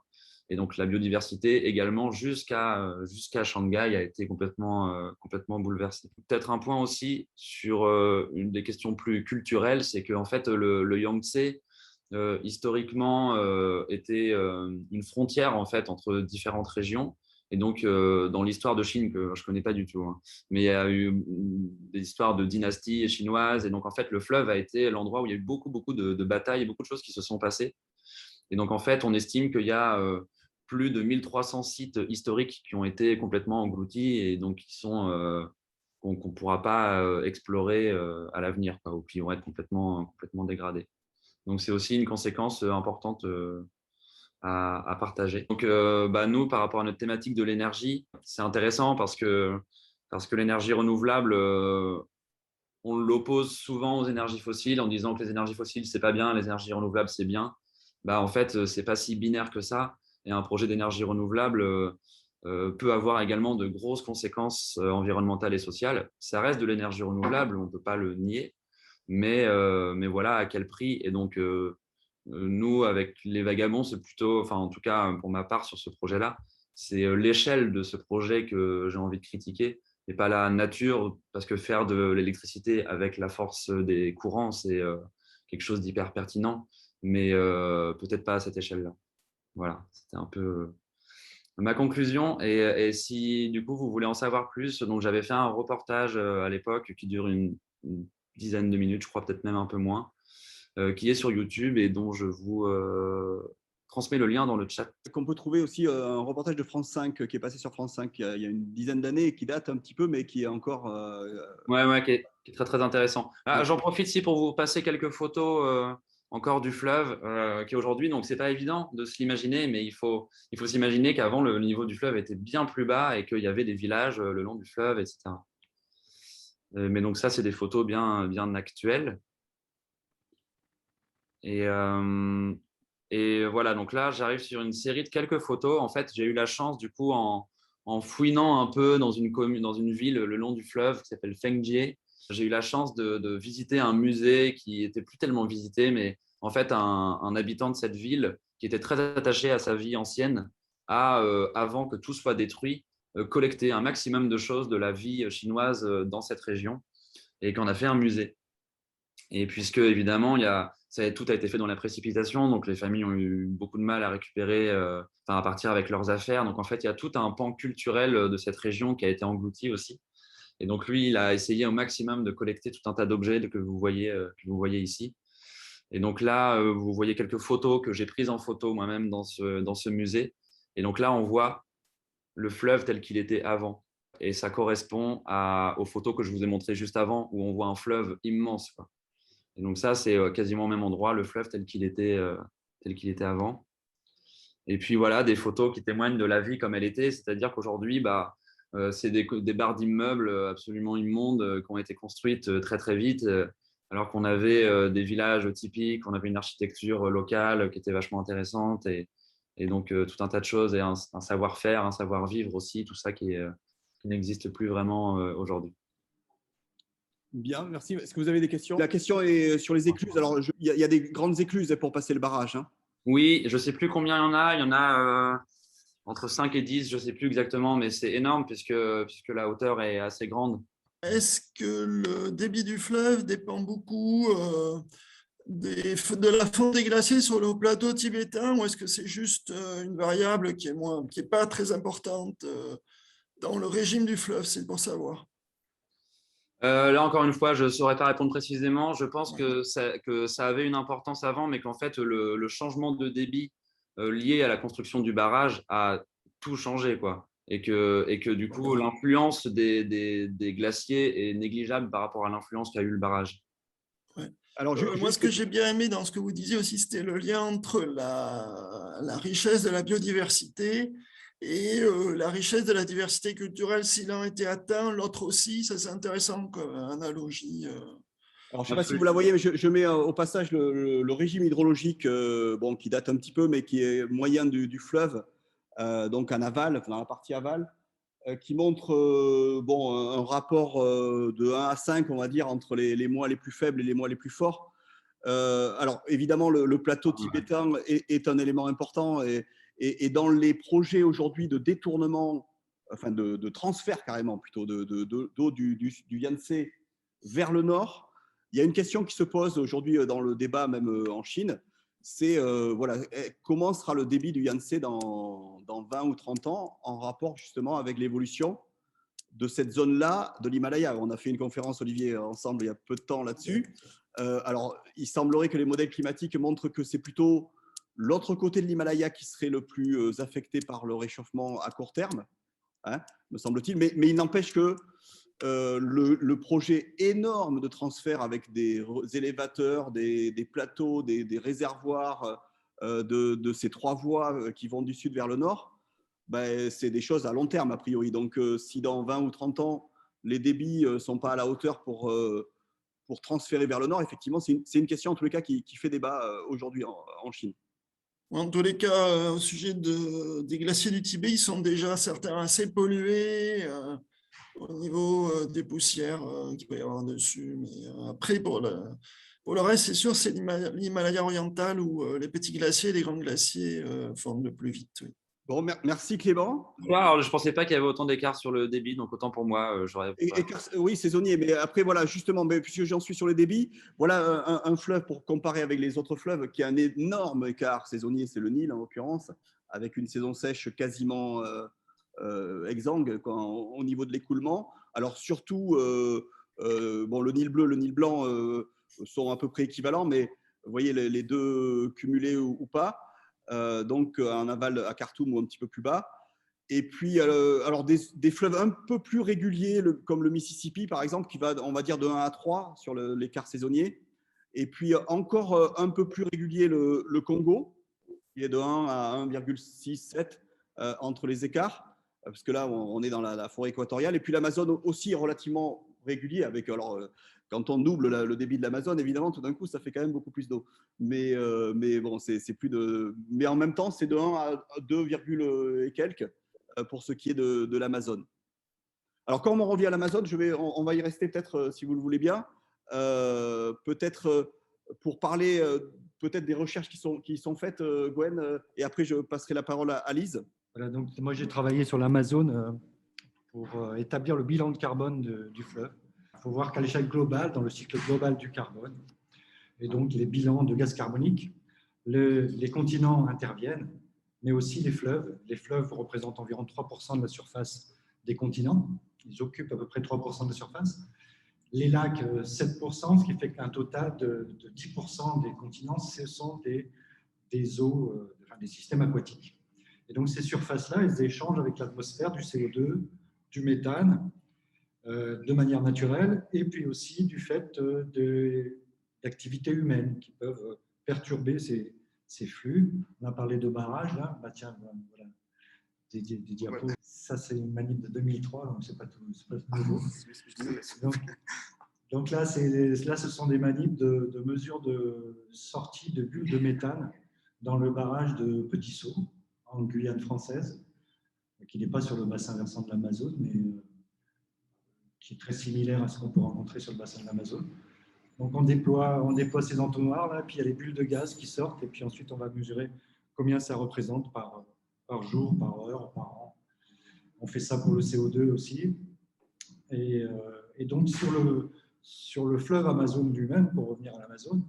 Et donc la biodiversité également jusqu'à Shanghai a été complètement bouleversée. Peut-être un point aussi sur une des questions plus culturelles, c'est qu'en fait le Yangtze historiquement était une frontière en fait entre différentes régions. Et donc, dans l'histoire de Chine, que je ne connais pas du tout, hein, mais il y a eu des histoires de dynasties chinoises. Et donc, en fait, le fleuve a été l'endroit où il y a eu beaucoup de batailles et beaucoup de choses qui se sont passées. Et donc, en fait, on estime qu'il y a plus de 1300 sites historiques qui ont été complètement engloutis et donc qu'on ne pourra pas explorer à l'avenir, ou qui vont être complètement dégradés. Donc, c'est aussi une conséquence importante à partager. Donc, nous, par rapport à notre thématique de l'énergie, c'est intéressant parce que l'énergie renouvelable, on l'oppose souvent aux énergies fossiles en disant que les énergies fossiles, c'est pas bien, les énergies renouvelables, c'est bien. En fait, c'est pas si binaire que ça. Et un projet d'énergie renouvelable peut avoir également de grosses conséquences environnementales et sociales. Ça reste de l'énergie renouvelable, on ne peut pas le nier. Mais voilà à quel prix. Et donc, nous, avec les Vagabonds, c'est plutôt, enfin, en tout cas, pour ma part, sur ce projet-là, c'est l'échelle de ce projet que j'ai envie de critiquer et pas la nature, parce que faire de l'électricité avec la force des courants, c'est quelque chose d'hyper pertinent, mais peut-être pas à cette échelle-là. Voilà, c'était un peu ma conclusion. Et si du coup vous voulez en savoir plus, donc j'avais fait un reportage à l'époque qui dure une dizaine de minutes, je crois peut-être même un peu moins, qui est sur YouTube et dont je vous transmets le lien dans le chat. Qu'on peut trouver aussi un reportage de France 5 qui est passé sur France 5 il y a une dizaine d'années et qui date un petit peu, mais qui est encore. Ouais, qui est très très intéressant. Ouais. J'en profite ici pour vous passer quelques photos encore du fleuve qui est aujourd'hui. Donc c'est pas évident de se l'imaginer, mais il faut s'imaginer qu'avant le niveau du fleuve était bien plus bas et qu'il y avait des villages le long du fleuve, etc. Mais donc ça, c'est des photos bien actuelles. Et voilà, donc là, j'arrive sur une série de quelques photos. En fait, j'ai eu la chance, du coup, en fouinant un peu dans une commune, dans une ville le long du fleuve qui s'appelle Fengjie, j'ai eu la chance de visiter un musée qui était plus tellement visité, mais en fait, un habitant de cette ville qui était très attaché à sa vie ancienne a, avant que tout soit détruit, collecté un maximum de choses de la vie chinoise dans cette région et qu'en a fait un musée. Et puisque, évidemment, tout a été fait dans la précipitation, donc les familles ont eu beaucoup de mal à récupérer, à partir avec leurs affaires. Donc, en fait, il y a tout un pan culturel de cette région qui a été englouti aussi. Et donc, lui, il a essayé au maximum de collecter tout un tas d'objets que vous voyez ici. Et donc là, vous voyez quelques photos que j'ai prises en photo moi-même dans ce musée. Et donc là, on voit le fleuve tel qu'il était avant. Et ça correspond aux photos que je vous ai montrées juste avant, où on voit un fleuve immense, quoi. Et donc ça, c'est quasiment au même endroit, le fleuve tel qu'il était avant. Et puis voilà, des photos qui témoignent de la vie comme elle était, c'est-à-dire qu'aujourd'hui, c'est des barres d'immeubles absolument immondes qui ont été construites très très vite, alors qu'on avait des villages typiques, on avait une architecture locale qui était vachement intéressante, et donc tout un tas de choses, et un savoir-faire, un savoir-vivre aussi, tout ça qui n'existe plus vraiment aujourd'hui. Bien, merci. Est-ce que vous avez des questions? La question est sur les écluses. Alors, il y a des grandes écluses pour passer le barrage, hein. Oui, je ne sais plus combien il y en a. Il y en a entre 5 et 10, je ne sais plus exactement, mais c'est énorme puisque la hauteur est assez grande. Est-ce que le débit du fleuve dépend beaucoup de la fonte des glaciers sur le plateau tibétain, ou est-ce que c'est juste une variable qui est pas très importante dans le régime du fleuve? C'est pour savoir. Là, encore une fois, je ne saurais pas répondre précisément. Je pense que ça avait une importance avant, mais qu'en fait, le changement de débit lié à la construction du barrage a tout changé, quoi. Et que du coup, l'influence des glaciers est négligeable par rapport à l'influence qu'a eu le barrage. Ouais. Alors, Moi, ce que j'ai bien aimé dans ce que vous disiez aussi, c'était le lien entre la richesse de la biodiversité et la richesse de la diversité culturelle. Si l'un était atteint, l'autre aussi. Ça, c'est intéressant comme analogie. alors, je ne sais pas si vous la voyez, mais je mets au passage le régime hydrologique, bon, qui date un petit peu, mais qui est moyen du fleuve, donc en aval, enfin, dans la partie aval, qui montre bon, un rapport de 1 à 5, on va dire, entre les mois les plus faibles et les mois les plus forts. Alors, évidemment, le plateau tibétain est un élément important et dans les projets aujourd'hui de détournement, enfin de transfert carrément plutôt d'eau du Yangtze vers le nord, il y a une question qui se pose aujourd'hui dans le débat même en Chine, c'est voilà, comment sera le débit du Yangtze dans 20 ou 30 ans en rapport justement avec l'évolution de cette zone-là de l'Himalaya. On a fait une conférence, Olivier, ensemble il y a peu de temps là-dessus. Alors, il semblerait que les modèles climatiques montrent que c'est plutôt l'autre côté de l'Himalaya qui serait le plus affecté par le réchauffement à court terme, hein, me semble-t-il. Mais il n'empêche que le projet énorme de transfert avec des élévateurs, des plateaux, des réservoirs de ces 3 voies qui vont du sud vers le nord, ben, c'est des choses à long terme, a priori. Donc, si dans 20 ou 30 ans, les débits ne sont pas à la hauteur pour transférer vers le nord, effectivement, c'est une question, en tous les cas, qui fait débat aujourd'hui en Chine. En tous les cas, au sujet des glaciers du Tibet, ils sont déjà certains assez pollués au niveau des poussières qu'il peut y avoir dessus. Mais après, pour le reste, c'est sûr, c'est l'Himalaya oriental où les petits glaciers et les grands glaciers fondent le plus vite. Oui. Bon, merci Clément. Alors, je ne pensais pas qu'il y avait autant d'écart sur le débit, donc autant pour moi, j'aurais. Oui, saisonnier, mais après, voilà, justement, puisque j'en suis sur les débits, voilà un fleuve pour comparer avec les autres fleuves qui a un énorme écart saisonnier, c'est le Nil en l'occurrence, avec une saison sèche quasiment exsangue au niveau de l'écoulement. Alors, surtout, bon, le Nil bleu, le Nil blanc sont à peu près équivalents, mais vous voyez les deux cumulés ou pas. Donc, en aval à Khartoum ou un petit peu plus bas. Et puis, alors des fleuves un peu plus réguliers, comme le Mississippi, par exemple, qui va, on va dire, de 1 à 3 sur l'écart saisonnier. Et puis, encore un peu plus régulier, le Congo, qui est de 1 à 1,67 entre les écarts, parce que là, on est dans la forêt équatoriale. Et puis, l'Amazone aussi est relativement régulier, avec, alors, quand on double le débit de l'Amazone, évidemment, tout d'un coup, ça fait quand même beaucoup plus d'eau. Mais bon, c'est plus de. Mais en même temps, c'est de 1 à 2, et quelques pour ce qui est de l'Amazone. Alors, quand on revient à l'Amazone, on va y rester peut-être, si vous le voulez bien, peut-être pour parler peut-être des recherches qui sont faites, Gwen, et après je passerai la parole à Lise. Voilà, donc moi j'ai travaillé sur l'Amazone pour établir le bilan de carbone du fleuve. Il faut voir qu'à l'échelle globale, dans le cycle global du carbone, et donc les bilans de gaz carbonique, les continents interviennent, mais aussi les fleuves. Les fleuves représentent environ 3% de la surface des continents. Ils occupent à peu près 3% de la surface. Les lacs, 7%, ce qui fait qu'un total de 10% des continents, ce sont des eaux, des systèmes aquatiques. Et donc, ces surfaces-là, elles échangent avec l'atmosphère du CO2, du méthane, de manière naturelle, et puis aussi du fait d'activités humaines qui peuvent perturber ces flux. On a parlé de barrages, là. Bah, tiens, voilà, des diapos. Ouais. Ça, c'est une manip de 2003, donc c'est pas tout nouveau. Donc là, ce sont des manips de mesure de sortie de bulles de méthane dans le barrage de Petit Saut, en Guyane française, qui n'est pas sur le bassin versant de l'Amazone, mais qui est très similaire à ce qu'on peut rencontrer sur le bassin de l'Amazone. Donc on déploie ces entonnoirs, là, puis il y a les bulles de gaz qui sortent, et puis ensuite on va mesurer combien ça représente par jour, par heure, par an. On fait ça pour le CO2 aussi. Et Et donc, sur le fleuve Amazone lui-même, pour revenir à l'Amazone,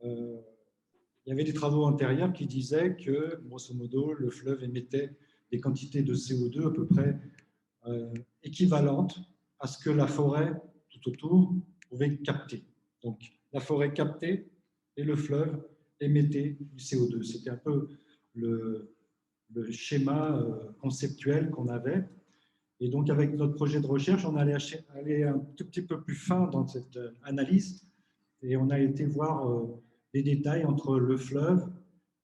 il y avait des travaux antérieurs qui disaient que, grosso modo, le fleuve émettait des quantités de CO2 à peu près équivalentes à ce que la forêt tout autour pouvait capter. Donc, la forêt captait et le fleuve émettait du CO2. C'était un peu le schéma conceptuel qu'on avait. Et donc, avec notre projet de recherche, on allait aller un tout petit peu plus fin dans cette analyse et on a été voir les détails entre le fleuve,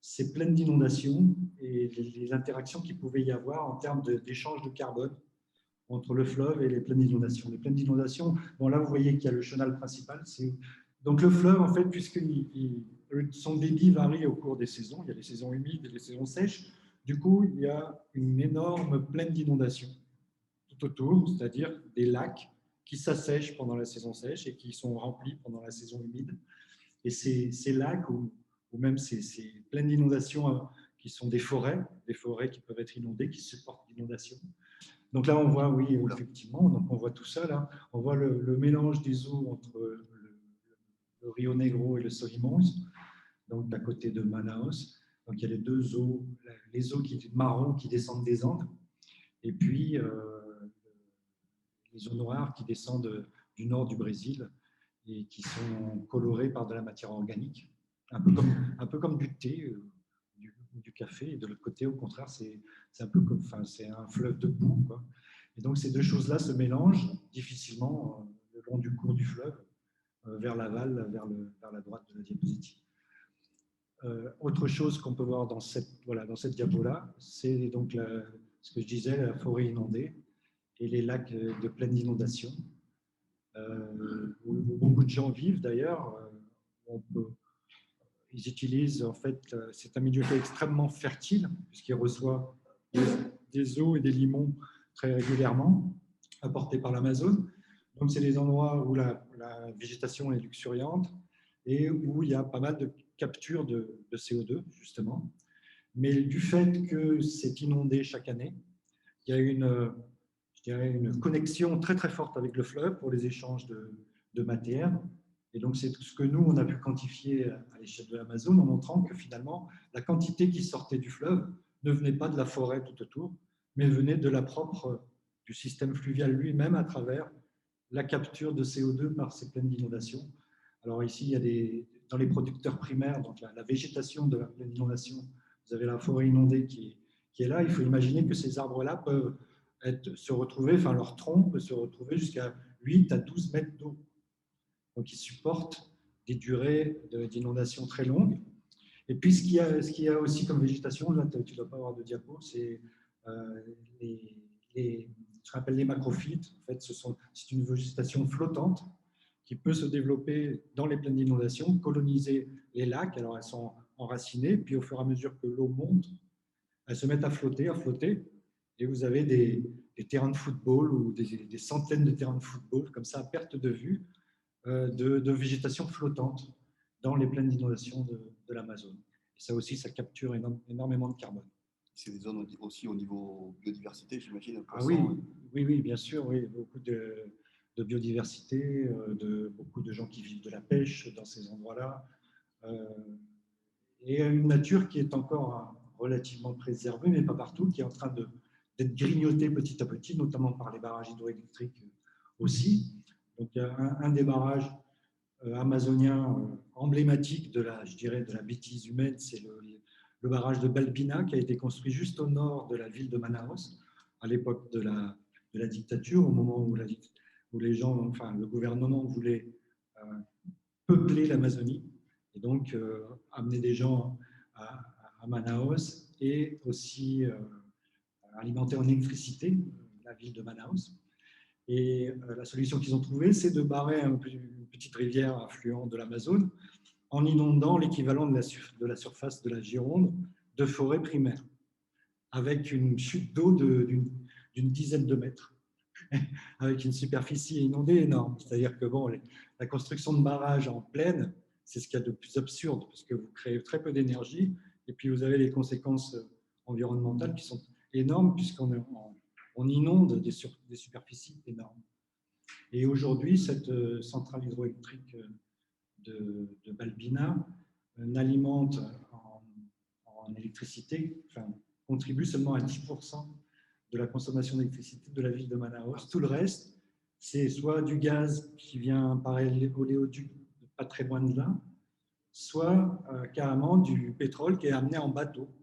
ses plaines d'inondations et les interactions qu'il pouvait y avoir en termes d'échange de carbone entre le fleuve et les plaines d'inondation. Les plaines d'inondation, bon là vous voyez qu'il y a le chenal principal. Donc le fleuve, en fait, puisque son débit varie au cours des saisons, il y a les saisons humides et les saisons sèches, du coup il y a une énorme plaine d'inondation tout autour, c'est-à-dire des lacs qui s'assèchent pendant la saison sèche et qui sont remplis pendant la saison humide. Et ces lacs ou même ces plaines d'inondation qui sont des forêts qui peuvent être inondées, qui supportent l'inondation. Donc là, on voit, oui, effectivement, donc on voit tout ça là. On voit le mélange des eaux entre le Rio Negro et le Solimões, donc d'à côté de Manaus. Donc il y a les deux eaux, les eaux marron qui descendent des Andes, et puis les eaux noires qui descendent du nord du Brésil et qui sont colorées par de la matière organique, un peu comme du thé ou du café. Et de l'autre côté, au contraire, c'est un peu comme, enfin, c'est un fleuve de boue, quoi. Et donc ces deux choses-là se mélangent difficilement le long du cours du fleuve vers l'aval, vers la droite de la diapositive. Autre chose qu'on peut voir dans cette diapo-là, c'est donc ce que je disais, la forêt inondée et les lacs de pleine d'inondation, où beaucoup de gens vivent d'ailleurs. Ils utilisent, en fait, c'est un milieu qui est extrêmement fertile, puisqu'il reçoit des eaux et des limons très régulièrement, apportés par l'Amazone. Donc, c'est des endroits où la végétation est luxuriante et où il y a pas mal de capture de CO2, justement. Mais du fait que c'est inondé chaque année, il y a une connexion très, très forte avec le fleuve pour les échanges de matière. Et donc, c'est ce que nous, on a pu quantifier à l'échelle de l'Amazone en montrant que finalement, la quantité qui sortait du fleuve ne venait pas de la forêt tout autour, mais venait de du système fluvial lui-même à travers la capture de CO2 par ces plaines d'inondation. Alors ici, il y a dans les producteurs primaires, donc la végétation de la plaine d'inondation, vous avez la forêt inondée qui est là. Il faut imaginer que ces arbres-là peuvent se retrouver, enfin leur tronc peut se retrouver jusqu'à 8 à 12 mètres d'eau. Donc ils supportent des durées d'inondation très longues. Et puis ce qu'il y a aussi comme végétation, là tu ne dois pas avoir de diapo, c'est ce qu'on appelle les macrophytes. En fait, c'est une végétation flottante qui peut se développer dans les plaines d'inondation, coloniser les lacs. Alors elles sont enracinées, puis au fur et à mesure que l'eau monte, elles se mettent à flotter, et vous avez des terrains de football ou des centaines de terrains de football, comme ça, à perte de vue, de végétation flottante dans les plaines d'inondation de l'Amazone. Et ça aussi, ça capture énormément de carbone. C'est des zones aussi au niveau biodiversité, j'imagine. Ah oui, bien sûr, oui, beaucoup de biodiversité, beaucoup de gens qui vivent de la pêche dans ces endroits-là, et une nature qui est encore relativement préservée, mais pas partout, qui est en train d'être grignotée petit à petit, notamment par les barrages hydroélectriques aussi. Donc, un des barrages amazoniens emblématiques de la bêtise humaine, c'est le barrage de Balbina, qui a été construit juste au nord de la ville de Manaus, à l'époque de la dictature, au moment où le gouvernement voulait peupler l'Amazonie, et donc amener des gens à Manaus et aussi alimenter en électricité la ville de Manaus. Et la solution qu'ils ont trouvée, c'est de barrer une petite rivière affluente de l'Amazone en inondant l'équivalent de la surface de la Gironde de forêt primaire, avec une chute d'eau d'une dizaine de mètres, avec une superficie inondée énorme. C'est-à-dire que la construction de barrages en plaine, c'est ce qu'il y a de plus absurde, parce que vous créez très peu d'énergie, et puis vous avez les conséquences environnementales qui sont énormes, puisqu'on inonde des superficies énormes. Et aujourd'hui, cette centrale hydroélectrique de Balbina n'alimente en électricité, enfin, contribue seulement à 10% de la consommation d'électricité de la ville de Manaus. Tout le reste, c'est soit du gaz qui vient par oléoduc pas très loin de là, soit carrément du pétrole qui est amené en bateau,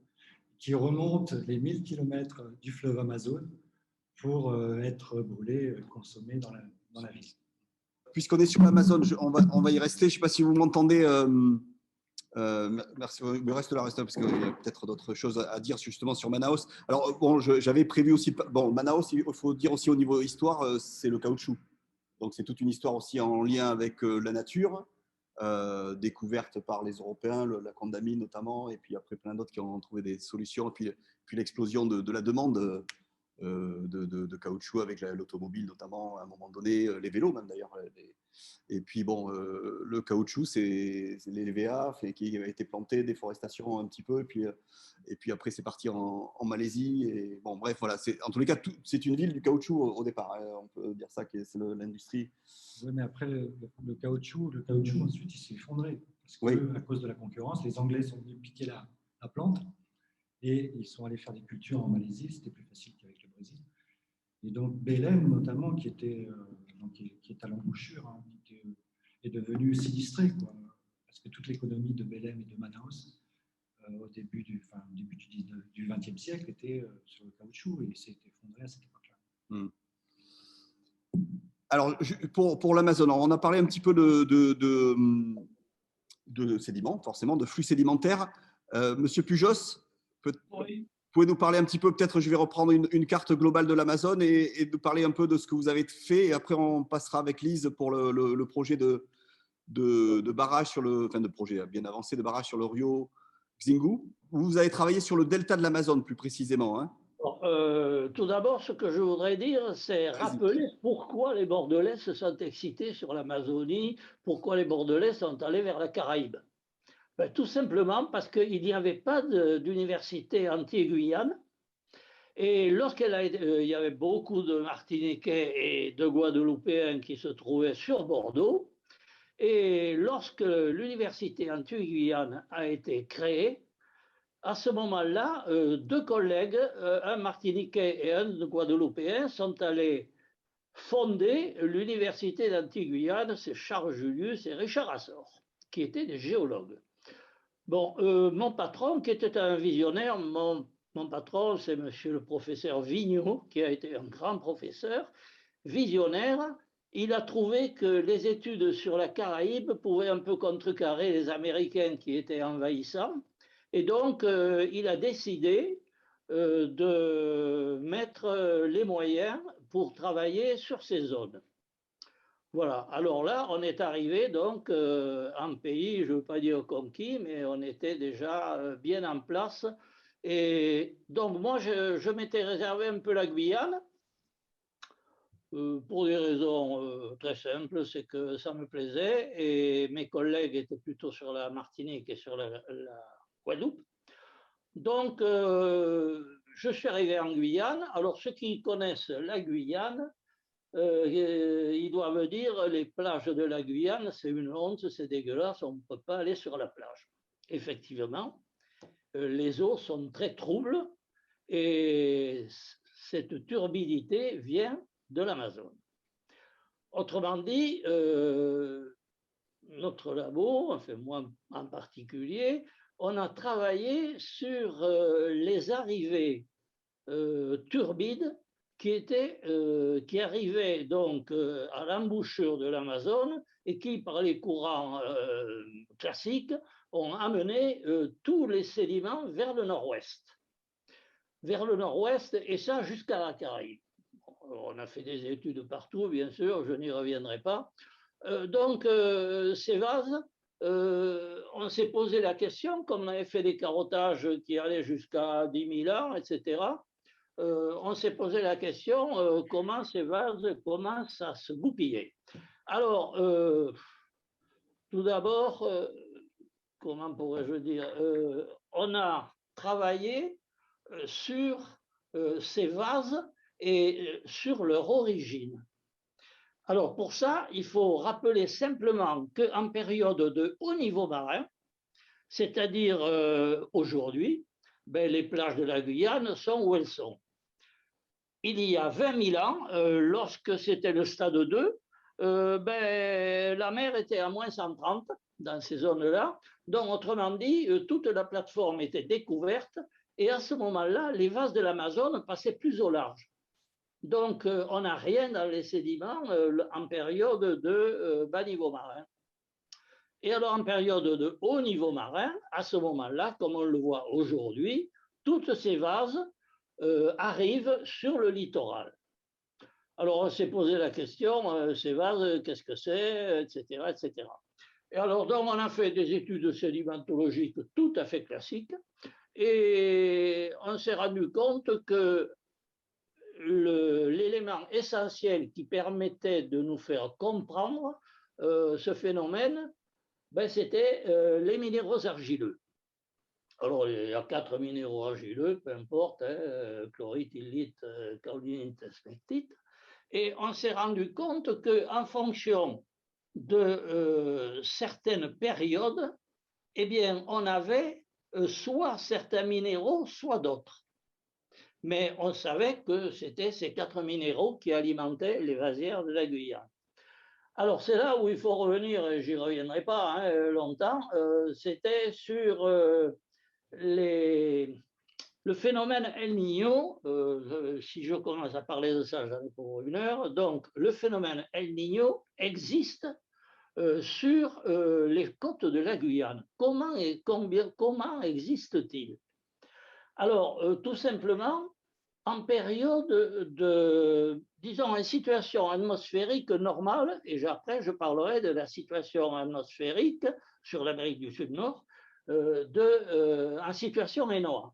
qui remonte les 1000 km du fleuve Amazon pour être brûlé, consommé dans la ville. Puisqu'on est sur l'Amazon, on va y rester. Je ne sais pas si vous m'entendez. Merci. Il me reste là, parce qu'il y a peut-être d'autres choses à dire justement sur Manaus. Alors, bon, j'avais prévu aussi. Bon, Manaus, il faut dire aussi au niveau histoire, c'est le caoutchouc. Donc, c'est toute une histoire aussi en lien avec la nature, découverte par les Européens, la Condamine notamment, et puis après plein d'autres qui ont trouvé des solutions. Et puis l'explosion de la demande de caoutchouc avec l'automobile notamment à un moment donné, les vélos même d'ailleurs. Et puis bon, le caoutchouc, c'est les VA qui a été planté, déforestation un petit peu, et puis après c'est parti en Malaisie. Et bon, bref, voilà. En tous les cas, c'est une ville du caoutchouc au départ. Hein, on peut dire ça, c'est l'industrie. Oui, mais après le caoutchouc ensuite il s'est effondré parce que oui. À cause de la concurrence, les Anglais sont venus piquer la plante et ils sont allés faire des cultures en Malaisie. C'était plus facile qu'avec le Brésil. Et donc Belém notamment, qui est à l'embouchure, hein, est devenu sinistré, quoi, parce que toute l'économie de Belém et de Manaus au début du XXe siècle était sur le caoutchouc et s'est effondré à cette époque-là. Alors, pour l'Amazon, on a parlé un petit peu de sédiments, forcément, de flux sédimentaires. Monsieur Pujos, oui. Pouvez nous parler un petit peu, peut-être je vais reprendre une carte globale de l'Amazon et de parler un peu de ce que vous avez fait, et après on passera avec Lise pour le projet de barrage sur de projet bien avancé de barrage sur le Rio Xingu. Vous avez travaillé sur le delta de l'Amazon plus précisément. Hein. Tout d'abord, ce que je voudrais dire, c'est rappeler pourquoi les Bordelais se sont excités sur l'Amazonie, pourquoi les Bordelais sont allés vers la Caraïbe. Ben, tout simplement parce qu'il n'y avait pas d'université anti-Guyane. Et il y avait beaucoup de Martiniquais et de Guadeloupéens qui se trouvaient sur Bordeaux. Et lorsque l'université anti-Guyane a été créée, à ce moment-là, deux collègues, un Martiniquais et un Guadeloupéen, sont allés fonder l'université d'Antilles-Guyane. C'est Charles Julius et Richard Assor, qui étaient des géologues. Bon, mon patron, qui était un visionnaire, mon patron, c'est monsieur le professeur Vigneault, qui a été un grand professeur, visionnaire. Il a trouvé que les études sur la Caraïbe pouvaient un peu contrecarrer les Américains qui étaient envahissants. Et donc, il a décidé de mettre les moyens pour travailler sur ces zones. Voilà, alors là, on est arrivé donc en pays, je ne veux pas dire conquis, mais on était déjà bien en place. Et donc, moi, je m'étais réservé un peu la Guyane pour des raisons très simples, c'est que ça me plaisait et mes collègues étaient plutôt sur la Martinique et sur la Guadeloupe. Donc, je suis arrivé en Guyane. Alors, ceux qui connaissent la Guyane, ils doivent dire les plages de la Guyane, c'est une honte, c'est dégueulasse, on ne peut pas aller sur la plage. Effectivement, les eaux sont très troubles et cette turbidité vient de l'Amazone. Autrement dit, notre labo, enfin moi en particulier, on a travaillé sur les arrivées turbides qui arrivaient donc à l'embouchure de l'Amazone et qui, par les courants classiques, ont amené tous les sédiments vers le nord-ouest. Vers le nord-ouest, et ça jusqu'à la Caraïbe. On a fait des études partout, bien sûr, je n'y reviendrai pas. Donc, ces vases, on s'est posé la question, comme on avait fait des carottages qui allaient jusqu'à 10 000 ans, etc., on s'est posé la question comment ces vases commencent à se goupiller. Alors, tout d'abord, comment pourrais-je dire, on a travaillé sur ces vases et sur leur origine. Alors pour ça, il faut rappeler simplement qu'en période de haut niveau marin, c'est-à-dire aujourd'hui, ben, les plages de la Guyane sont où elles sont. Il y a 20 000 ans, lorsque c'était le stade 2, ben, la mer était à moins 130 dans ces zones-là. Donc, autrement dit, toute la plateforme était découverte et à ce moment-là, les vases de l'Amazone passaient plus au large. Donc, on n'a rien dans les sédiments en période de bas niveau marin. Et alors, en période de haut niveau marin, à ce moment-là, comme on le voit aujourd'hui, toutes ces vases arrivent sur le littoral. Alors, on s'est posé la question, ces vases, qu'est-ce que c'est, etc., etc. Et alors, donc, on a fait des études sédimentologiques tout à fait classiques et on s'est rendu compte que l'élément essentiel qui permettait de nous faire comprendre ce phénomène, ben, c'était les minéraux argileux. Alors, il y a 4 minéraux argileux, peu importe, hein, chlorite, illite, kaolinite, smectite. Et on s'est rendu compte qu'en fonction de certaines périodes, eh bien, on avait soit certains minéraux, soit d'autres. Mais on savait que c'était ces 4 minéraux qui alimentaient les vasières de la Guyane. Alors, c'est là où il faut revenir, et j'y reviendrai pas hein, longtemps, c'était sur le phénomène El Niño. Si je commence à parler de ça, j'en ai pour 1 heure. Donc, le phénomène El Niño existe sur les côtes de la Guyane. Comment existe-t-il? Alors, tout simplement, en période de, disons, en situation atmosphérique normale, et après je parlerai de la situation atmosphérique sur l'Amérique du Sud-Nord, en situation ENOA.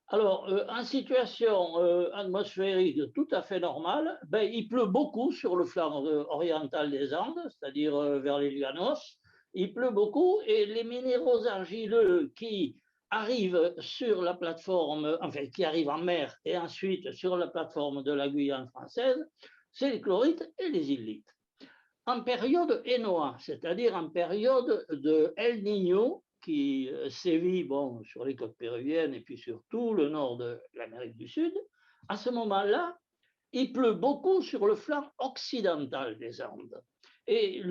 Alors, en situation atmosphérique tout à fait normale, ben, il pleut beaucoup sur le flanc oriental des Andes, c'est-à-dire vers les Llanos. Il pleut beaucoup et les minéraux argileux qui arrivent sur la plateforme, enfin qui arrivent en mer et ensuite sur la plateforme de la Guyane française, c'est les chlorites et les illites. En période ENOA, c'est-à-dire en période de El Niño, qui sévit bon, sur les côtes péruviennes et puis sur tout le nord de l'Amérique du Sud, à ce moment-là, il pleut beaucoup sur le flanc occidental des Andes. Et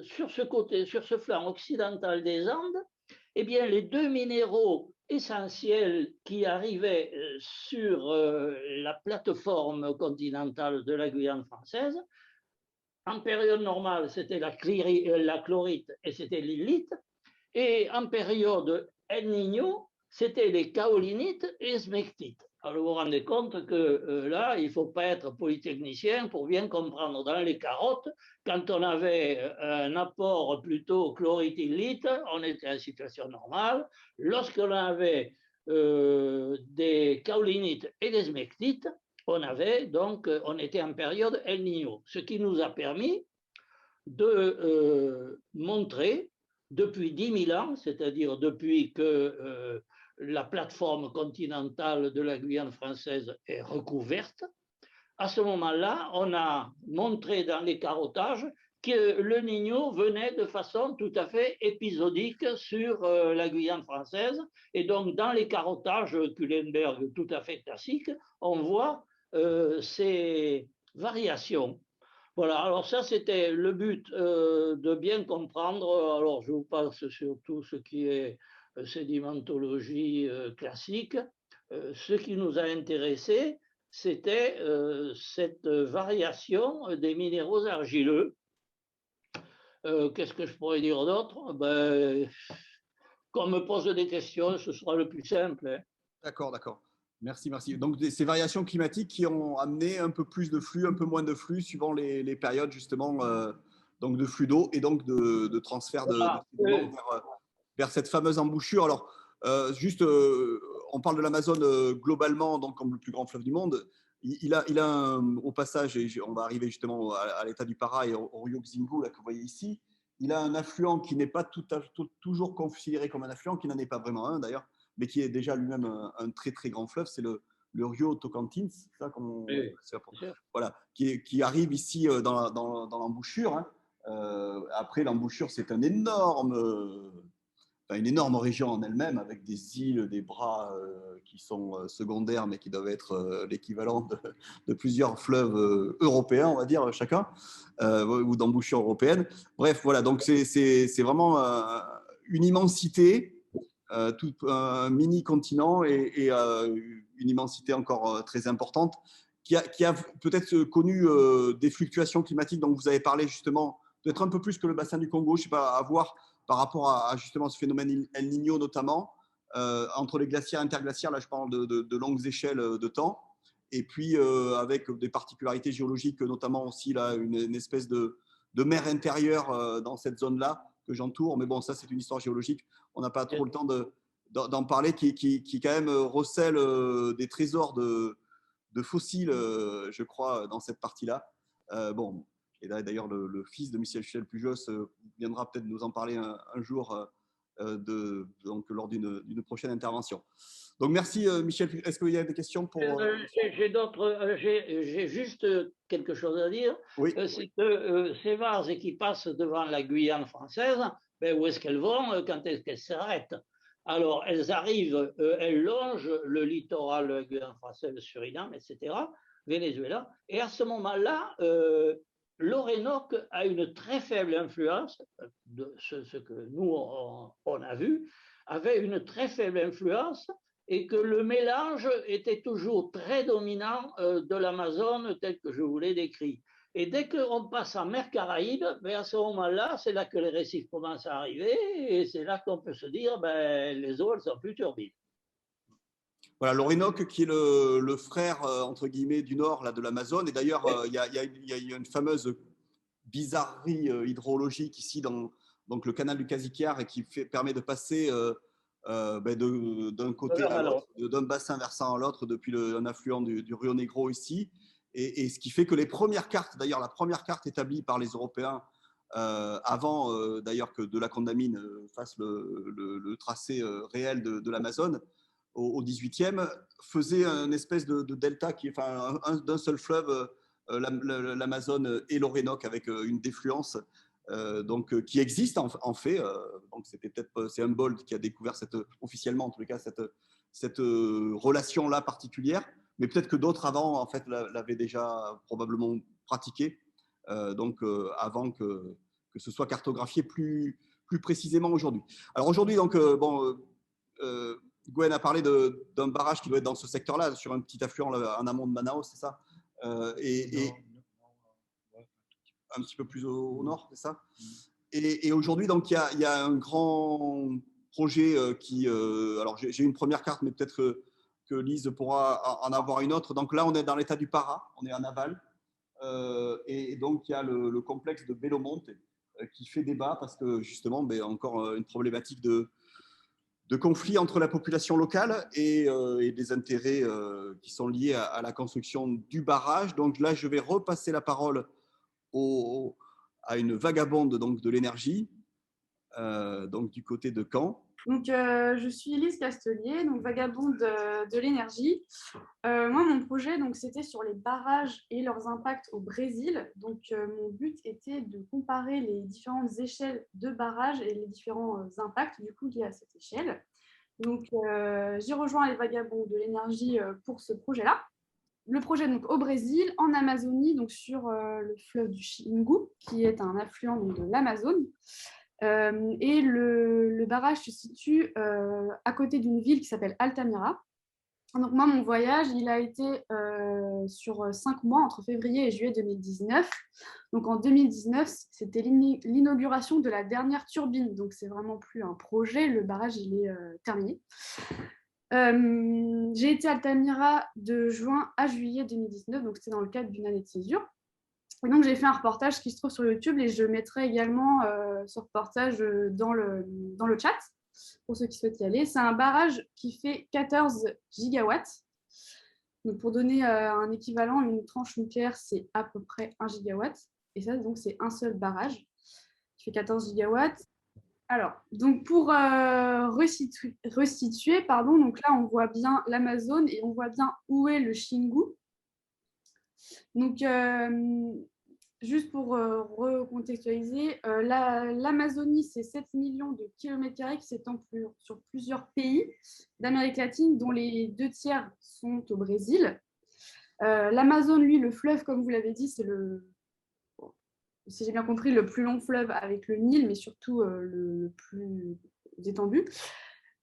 sur ce flanc occidental des Andes, eh bien, les 2 minéraux essentiels qui arrivaient sur la plateforme continentale de la Guyane française, en période normale, c'était la chlorite et c'était l'illite. Et en période El Niño, c'était les kaolinites et les smectites. Alors vous vous rendez compte que là, il ne faut pas être polytechnicien pour bien comprendre. Dans les carottes, quand on avait un apport plutôt chlorite-illite, on était en situation normale. Lorsqu'on avait des kaolinites et des smectites, on était en période El Niño, ce qui nous a permis de montrer depuis 10 000 ans, c'est-à-dire depuis que la plateforme continentale de la Guyane française est recouverte, à ce moment-là, on a montré dans les carottages que le Niño venait de façon tout à fait épisodique sur la Guyane française. Et donc, dans les carottages Kulenberg tout à fait classiques, on voit ces variations. Voilà, alors ça c'était le but de bien comprendre. Alors je vous passe sur tout ce qui est sédimentologie classique. Ce qui nous a intéressé, c'était cette variation des minéraux argileux. Qu'est-ce que je pourrais dire d'autre? Ben, qu'on me pose des questions, ce sera le plus simple. Hein. D'accord, d'accord. Merci, merci. Donc, ces variations climatiques qui ont amené un peu plus de flux, un peu moins de flux, suivant les périodes, justement, donc de flux d'eau et donc de transfert de sédiments vers cette fameuse embouchure. Alors, juste, on parle de l'Amazone globalement, donc comme le plus grand fleuve du monde. Il a au passage, et on va arriver justement à l'état du Para et au Rio Xingu, là, que vous voyez ici, il a un affluent qui n'est pas toujours considéré comme un affluent, qui n'en est pas vraiment un d'ailleurs, mais qui est déjà lui-même un très très grand fleuve, c'est le le Rio Tocantins, c'est ça, Oui, voilà, qui arrive ici dans l'embouchure. Hein. Après, l'embouchure, c'est une énorme région en elle-même, avec des îles, des bras qui sont secondaires, mais qui doivent être l'équivalent de plusieurs fleuves européens, on va dire, chacun, ou d'embouchures européennes. Bref, voilà, donc c'est vraiment une immensité, tout un mini-continent et une immensité encore très importante, qui a peut-être connu des fluctuations climatiques dont vous avez parlé justement, peut-être un peu plus que le bassin du Congo, je ne sais pas, à voir par rapport à justement ce phénomène El Niño notamment, entre les glaciaires interglaciaires, là je parle de longues échelles de temps, et puis avec des particularités géologiques, notamment aussi là, une espèce de mer intérieure dans cette zone-là que j'entoure, mais bon, ça c'est une histoire géologique, on n'a pas trop le temps d'en parler, qui quand même recèle des trésors de fossiles, je crois, dans cette partie-là. Bon, et d'ailleurs, le fils de Michel Pujos viendra peut-être nous en parler un jour donc, lors d'une prochaine intervention. Donc, merci Michel. Est-ce qu'il y a des questions pour… J'ai juste quelque chose à dire. Oui. C'est que ces vases qui passent devant la Guyane française, ben, où est-ce qu'elles vont quand est-ce qu'elles s'arrêtent? Alors, elles arrivent, elles longent le littoral Guyane française, Suriname, etc., Venezuela, et à ce moment-là, l'Orénoque a une très faible influence, de ce que nous, on a vu, avait une très faible influence, et que le mélange était toujours très dominant de l'Amazone tel que je vous l'ai décrit. Et dès qu'on passe en mer Caraïbe, ben à ce moment-là, c'est là que les récifs commencent à arriver, et c'est là qu'on peut se dire, ben, les eaux, elles sont plus turbides. Voilà, l'Orénoque qui est le frère, entre guillemets, du nord là, de l'Amazone. Et d'ailleurs, il y a une fameuse bizarrerie hydrologique ici dans donc, le canal du Casiquiare, et qui permet de passer d'un côté à l'autre, d'un bassin versant à l'autre, depuis un affluent du Rio Negro ici. Et ce qui fait que les premières cartes, d'ailleurs la première carte établie par les Européens, avant d'ailleurs que de la Condamine fasse le tracé réel de l'Amazone, au 18e, faisait une espèce de delta, d'un seul fleuve, l'Amazone et l'Orénoque, avec une défluence donc, qui existe en fait. Donc c'était peut-être c'est Humboldt qui a découvert officiellement en tous les cas cette relation-là particulière, mais peut-être que d'autres avant en fait l'avaient déjà probablement pratiqué, donc avant que ce soit cartographié plus précisément aujourd'hui. Alors aujourd'hui, donc Gwen a parlé d'un barrage qui doit être dans ce secteur-là, sur un petit affluent en amont de Manaus, c'est ça, et un petit peu plus au nord, c'est ça. Et aujourd'hui, donc, il y a un grand projet alors, j'ai une première carte, mais peut-être que Lise pourra en avoir une autre. Donc là, on est dans l'état du Para, on est en aval. Et donc, il y a le complexe de Belomonte qui fait débat parce que, justement, encore une problématique de conflit entre la population locale et des intérêts qui sont liés à la construction du barrage. Donc là, je vais repasser la parole à une vagabonde donc, de l'énergie, donc du côté de Caen. Donc, je suis Elise Castelier, donc vagabonde de l'énergie. Moi, mon projet, donc, c'était sur les barrages et leurs impacts au Brésil. Donc, mon but était de comparer les différentes échelles de barrages et les différents impacts du coup liés à cette échelle. Donc, j'ai rejoint les vagabonds de l'énergie pour ce projet-là. Le projet donc au Brésil, en Amazonie, donc sur le fleuve du Xingu, qui est un affluent donc, de l'Amazone. Et le barrage se situe à côté d'une ville qui s'appelle Altamira. Donc moi, mon voyage, il a été sur 5 mois, entre février et juillet 2019. Donc en 2019, c'était l'inauguration de la dernière turbine. Donc c'est vraiment plus un projet, le barrage, il est terminé. J'ai été à Altamira de juin à juillet 2019, donc c'était dans le cadre d'une année de césure. Et donc j'ai fait un reportage qui se trouve sur YouTube et je mettrai également ce reportage dans le chat pour ceux qui souhaitent y aller. C'est un barrage qui fait 14 gigawatts. Donc pour donner un équivalent, une tranche nucléaire, c'est à peu près 1 gigawatt. Et ça, donc, c'est un seul barrage qui fait 14 gigawatts. Alors, donc pour resituer, pardon, donc là, on voit bien l'Amazone et on voit bien où est le Xingu. Donc, juste pour recontextualiser, l'Amazonie, c'est 7 millions de kilomètres carrés qui s'étendent sur plusieurs pays d'Amérique latine, dont les 2 tiers sont au Brésil. L'Amazone, lui, le fleuve, comme vous l'avez dit, c'est si j'ai bien compris, le plus long fleuve avec le Nil, mais surtout le plus étendu.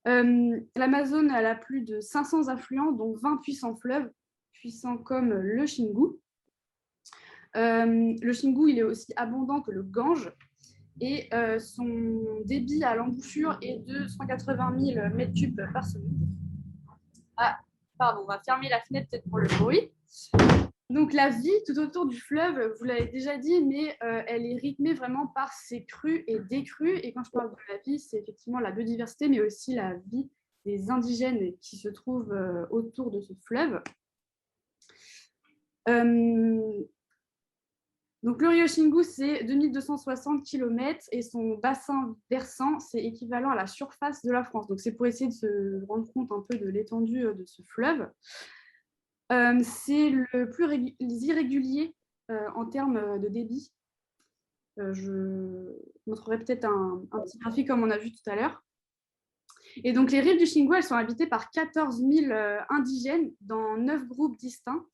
L'Amazone, elle a plus de 500 affluents, donc 20 puissants fleuves, puissants comme le Xingu. Le Xingu, il est aussi abondant que le Gange et son débit à l'embouchure est de 180 000 mètres cubes par seconde. Ah, pardon, on va fermer la fenêtre peut-être pour le bruit. Donc la vie tout autour du fleuve, vous l'avez déjà dit, mais elle est rythmée vraiment par ses crues et décrues. Et quand je parle de la vie, c'est effectivement la biodiversité, mais aussi la vie des indigènes qui se trouvent autour de ce fleuve. Donc le Rio Xingu, c'est 2260 km et son bassin versant, c'est équivalent à la surface de la France. Donc c'est pour essayer de se rendre compte un peu de l'étendue de ce fleuve. C'est le plus irrégulier en termes de débit. Je montrerai peut-être un petit graphique comme on a vu tout à l'heure. Et donc les rives du Xingu, elles sont habitées par 14 000 indigènes dans 9 groupes distincts,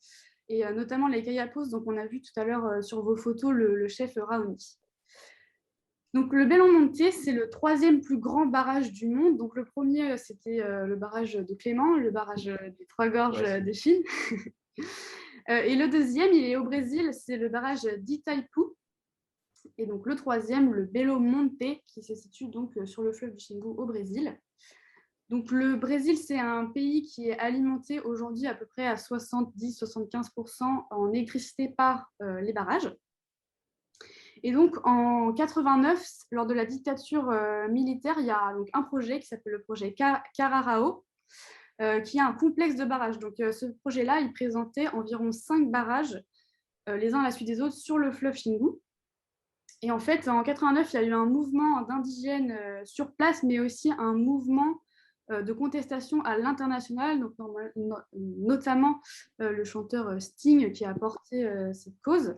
et notamment les Kayapos, donc on a vu tout à l'heure sur vos photos le chef Raoni. Donc le Belo Monte, c'est le 3e plus grand barrage du monde. Donc le premier, c'était le barrage de Clément, le barrage des Trois Gorges de Chine. Et le 2e, il est au Brésil, c'est le barrage d'Itaipu. Et donc le 3e, le Belo Monte, qui se situe donc sur le fleuve du Xingu au Brésil. Donc le Brésil, c'est un pays qui est alimenté aujourd'hui à peu près à 70-75% en électricité par les barrages. Et donc, en 89, lors de la dictature militaire, il y a donc un projet qui s'appelle le projet Cararao, qui est un complexe de barrages. Donc, ce projet-là, il présentait environ 5 barrages, les uns à la suite des autres, sur le fleuve Xingu. Et en fait, en 89, il y a eu un mouvement d'indigènes sur place, mais aussi un mouvement de contestation à l'international, donc notamment le chanteur Sting qui a porté cette cause.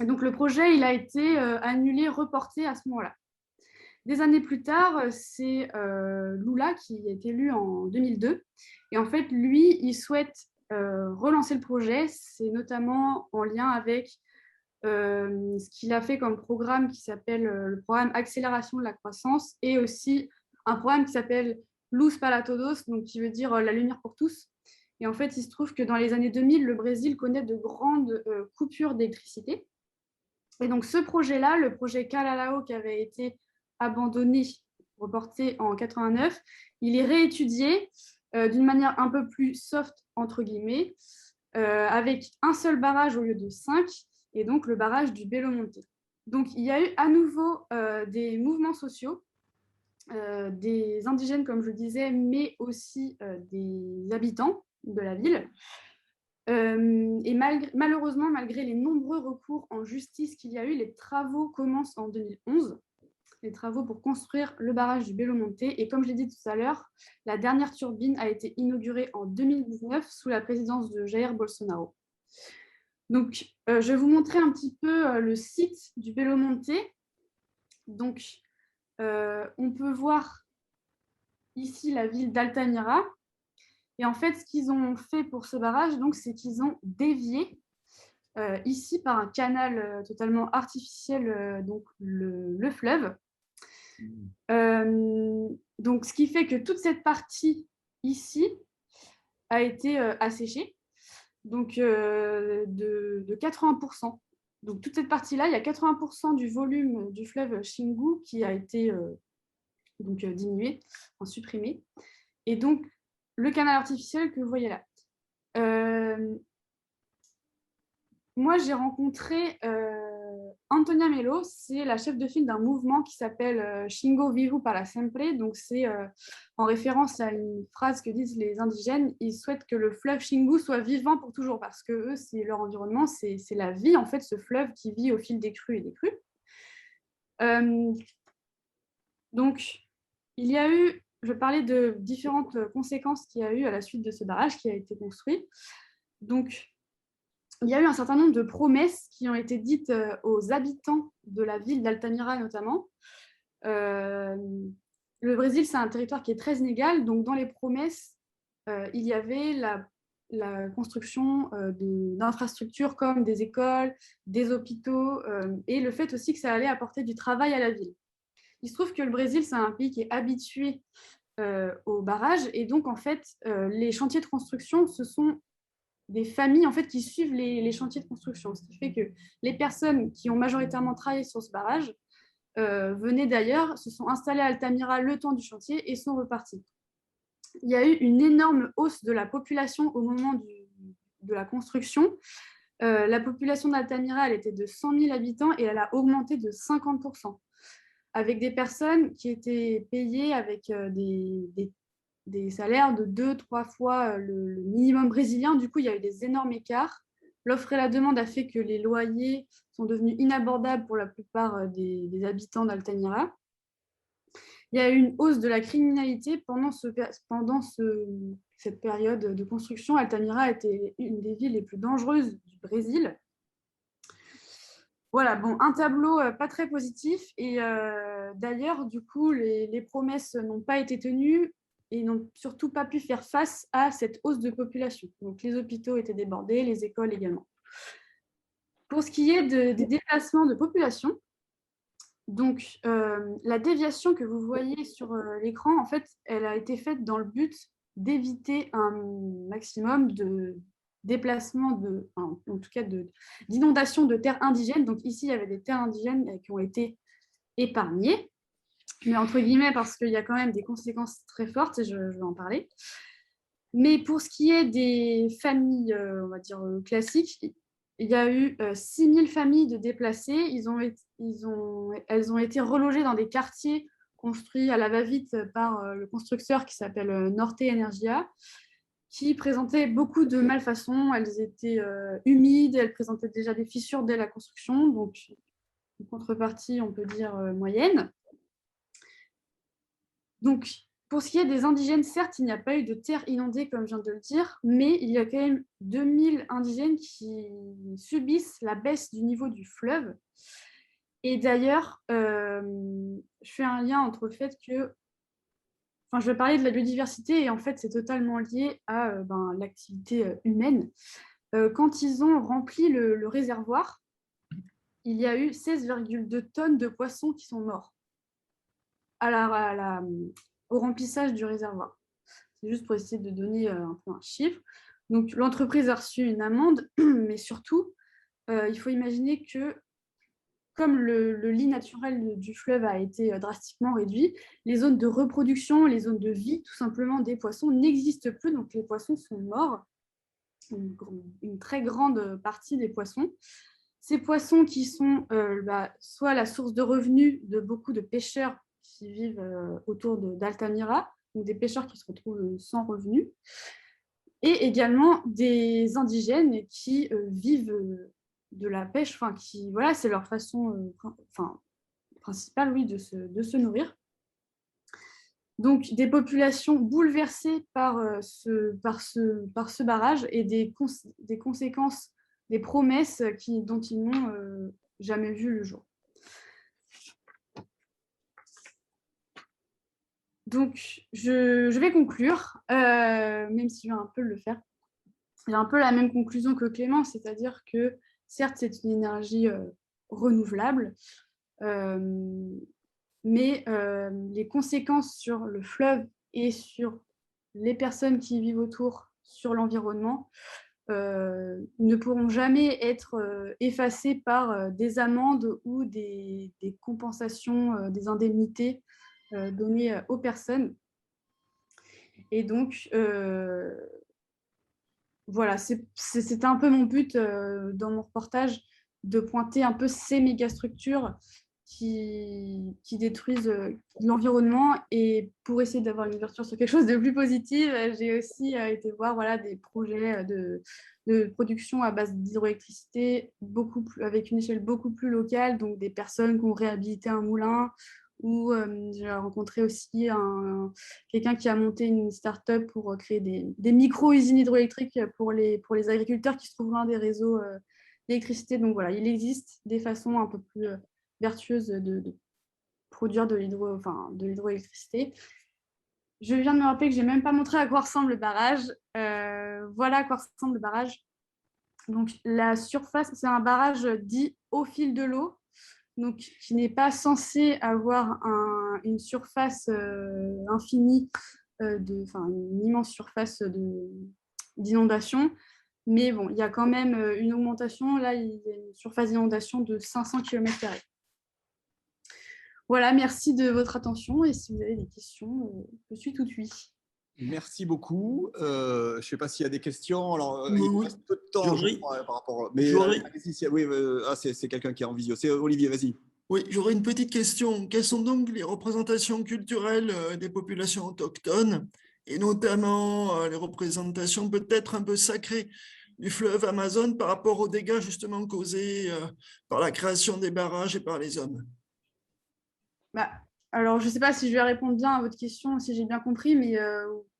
Et donc le projet, il a été annulé, reporté à ce moment-là. Des années plus tard, c'est Lula qui est élu en 2002. Et en fait, lui, il souhaite relancer le projet. C'est notamment en lien avec ce qu'il a fait comme programme qui s'appelle le programme Accélération de la croissance et aussi un programme qui s'appelle Luz para Todos, donc qui veut dire la lumière pour tous. Et en fait, il se trouve que dans les années 2000, le Brésil connaît de grandes coupures d'électricité. Et donc, ce projet-là, le projet Cararao, qui avait été abandonné, reporté en 89, il est réétudié d'une manière un peu plus soft, entre guillemets, avec un seul barrage au lieu de 5, et donc le barrage du Belo Monte. Donc, il y a eu à nouveau des mouvements sociaux, des indigènes, comme je le disais, mais aussi des habitants de la ville. Et malheureusement, malgré les nombreux recours en justice qu'il y a eu, les travaux commencent en 2011, les travaux pour construire le barrage du Belo Monte. Et comme je l'ai dit tout à l'heure, la dernière turbine a été inaugurée en 2019 sous la présidence de Jair Bolsonaro. Donc, je vais vous montrer un petit peu le site du Belo Monte. Donc, on peut voir ici la ville d'Altamira. Et en fait, ce qu'ils ont fait pour ce barrage, c'est qu'ils ont dévié ici par un canal totalement artificiel, donc le fleuve. Donc, ce qui fait que toute cette partie ici a été asséchée, donc de 80%. Donc, toute cette partie-là, il y a 80% du volume du fleuve Xingu qui a été diminué, supprimé. Et donc, le canal artificiel que vous voyez là. Moi, j'ai rencontré Antonia Melo, c'est la chef de file d'un mouvement qui s'appelle Xingu Vivo para Sempre. Donc, c'est en référence à une phrase que disent les indigènes. Ils souhaitent que le fleuve Xingu soit vivant pour toujours parce que eux, c'est leur environnement, c'est la vie, en fait, ce fleuve qui vit au fil des crues et des crues. Donc, je parlais de différentes conséquences qu'il y a eu à la suite de ce barrage qui a été construit. Donc, il y a eu un certain nombre de promesses qui ont été dites aux habitants de la ville d'Altamira notamment. Le Brésil, c'est un territoire qui est très inégal, donc dans les promesses, il y avait la construction d'infrastructures comme des écoles, des hôpitaux, et le fait aussi que ça allait apporter du travail à la ville. Il se trouve que le Brésil, c'est un pays qui est habitué au barrage, et donc en fait, les chantiers de construction, ce sont des familles en fait, qui suivent les chantiers de construction, ce qui fait que les personnes qui ont majoritairement travaillé sur ce barrage venaient d'ailleurs, se sont installées à Altamira le temps du chantier et sont reparties. Il y a eu une énorme hausse de la population au moment de la construction. La population d'Altamira, elle était de 100 000 habitants et elle a augmenté de 50%, avec des personnes qui étaient payées avec des salaires de 2-3 fois le minimum brésilien. Du coup, il y a eu des énormes écarts. L'offre et la demande a fait que les loyers sont devenus inabordables pour la plupart des habitants d'Altamira. Il y a eu une hausse de la criminalité pendant cette période de construction. Altamira était une des villes les plus dangereuses du Brésil. Voilà, bon, un tableau pas très positif. Et d'ailleurs, du coup, les promesses n'ont pas été tenues et n'ont surtout pas pu faire face à cette hausse de population. Donc, les hôpitaux étaient débordés, les écoles également. Pour ce qui est des déplacements de population, donc la déviation que vous voyez sur l'écran, en fait, elle a été faite dans le but d'éviter un maximum de déplacement, en tout cas d'inondation de terres indigènes. Donc ici, il y avait des terres indigènes qui ont été épargnées, mais entre guillemets, parce qu'il y a quand même des conséquences très fortes, et je vais en parler. Mais pour ce qui est des familles, on va dire, classiques, il y a eu 6 000 familles de déplacés. Elles ont été relogées dans des quartiers construits à la va-vite par le constructeur qui s'appelle Norte Energia, qui présentaient beaucoup de malfaçons. Elles étaient humides, elles présentaient déjà des fissures dès la construction, donc une contrepartie, on peut dire, moyenne. Donc, pour ce qui est des indigènes, certes, il n'y a pas eu de terre inondée, comme je viens de le dire, mais il y a quand même 2000 indigènes qui subissent la baisse du niveau du fleuve. Et d'ailleurs, je fais un lien entre le fait que... Enfin, je vais parler de la biodiversité, et en fait, c'est totalement lié à l'activité humaine. Quand ils ont rempli le réservoir, il y a eu 16,2 tonnes de poissons qui sont morts au remplissage du réservoir. C'est juste pour essayer de donner un peu un chiffre. Donc, l'entreprise a reçu une amende, mais surtout, il faut imaginer que comme le lit naturel du fleuve a été drastiquement réduit, les zones de reproduction, les zones de vie, tout simplement, des poissons n'existent plus. Donc, les poissons sont morts, une très grande partie des poissons. Ces poissons qui sont soit la source de revenus de beaucoup de pêcheurs qui vivent autour d'Altamira, ou des pêcheurs qui se retrouvent sans revenus, et également des indigènes qui vivent de la pêche, c'est leur façon principale, oui, de se nourrir. Donc, des populations bouleversées par ce barrage et des conséquences, des promesses dont ils n'ont jamais vu le jour. Donc, je vais conclure, même si je vais un peu le faire. J'ai un peu la même conclusion que Clément, c'est-à-dire que certes, c'est une énergie renouvelable, mais les conséquences sur le fleuve et sur les personnes qui vivent autour, sur l'environnement, ne pourront jamais être effacées par des amendes ou des compensations, des indemnités données aux personnes. Et donc, voilà, c'était un peu mon but dans mon reportage, de pointer un peu ces mégastructures qui détruisent l'environnement. Et pour essayer d'avoir une ouverture sur quelque chose de plus positif, j'ai aussi été voir des projets de production à base d'hydroélectricité avec une échelle beaucoup plus locale, donc des personnes qui ont réhabilité un moulin ou j'ai rencontré aussi quelqu'un qui a monté une start-up pour créer des micro-usines hydroélectriques pour les agriculteurs qui se trouvent loin des réseaux d'électricité. Donc voilà, il existe des façons un peu plus vertueuses de produire de l'hydroélectricité. Je viens de me rappeler que je n'ai même pas montré à quoi ressemble le barrage. Voilà à quoi ressemble le barrage. Donc la surface, c'est un barrage dit au fil de l'eau, donc qui n'est pas censé avoir une surface infinie, une immense surface d'inondation. Mais bon, il y a quand même une augmentation. Là, il y a une surface d'inondation de 500 km². Voilà, merci de votre attention. Et si vous avez des questions, je suis tout oui. Merci beaucoup. Je ne sais pas s'il y a des questions. Alors, il Oui. reste peu de temps je crois, par rapport. Mais oui, c'est quelqu'un qui est en visio. C'est Olivier, vas-y. Oui, j'aurais une petite question. Quelles sont donc les représentations culturelles des populations autochtones, et notamment les représentations peut-être un peu sacrées du fleuve Amazon par rapport aux dégâts justement causés par la création des barrages et par les hommes? Alors, je ne sais pas si je vais répondre bien à votre question, si j'ai bien compris, mais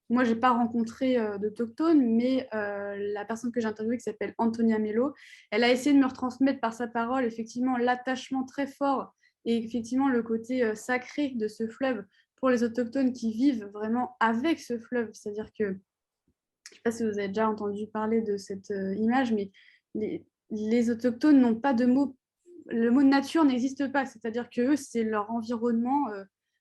moi, je n'ai pas rencontré d'autochtones, mais la personne que j'ai interviewée, qui s'appelle Antonia Mello, elle a essayé de me retransmettre par sa parole, effectivement, l'attachement très fort et effectivement le côté sacré de ce fleuve pour les autochtones qui vivent vraiment avec ce fleuve. C'est-à-dire que, je ne sais pas si vous avez déjà entendu parler de cette image, mais les autochtones n'ont pas de mots. Le mot nature n'existe pas, c'est-à-dire que eux, c'est leur environnement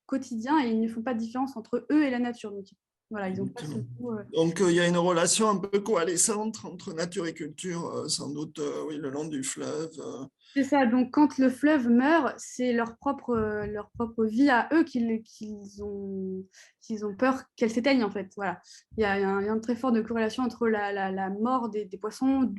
quotidien et ils ne font pas de différence entre eux et la nature. Donc voilà, ils ont pas ce mot. Donc il y a une relation un peu coalescente entre nature et culture, sans doute, oui, le long du fleuve. C'est ça, donc quand le fleuve meurt, c'est leur propre vie à eux qu'ils ont peur qu'elle s'éteigne en fait. Voilà. Il y a un lien très fort de corrélation entre la mort des poissons,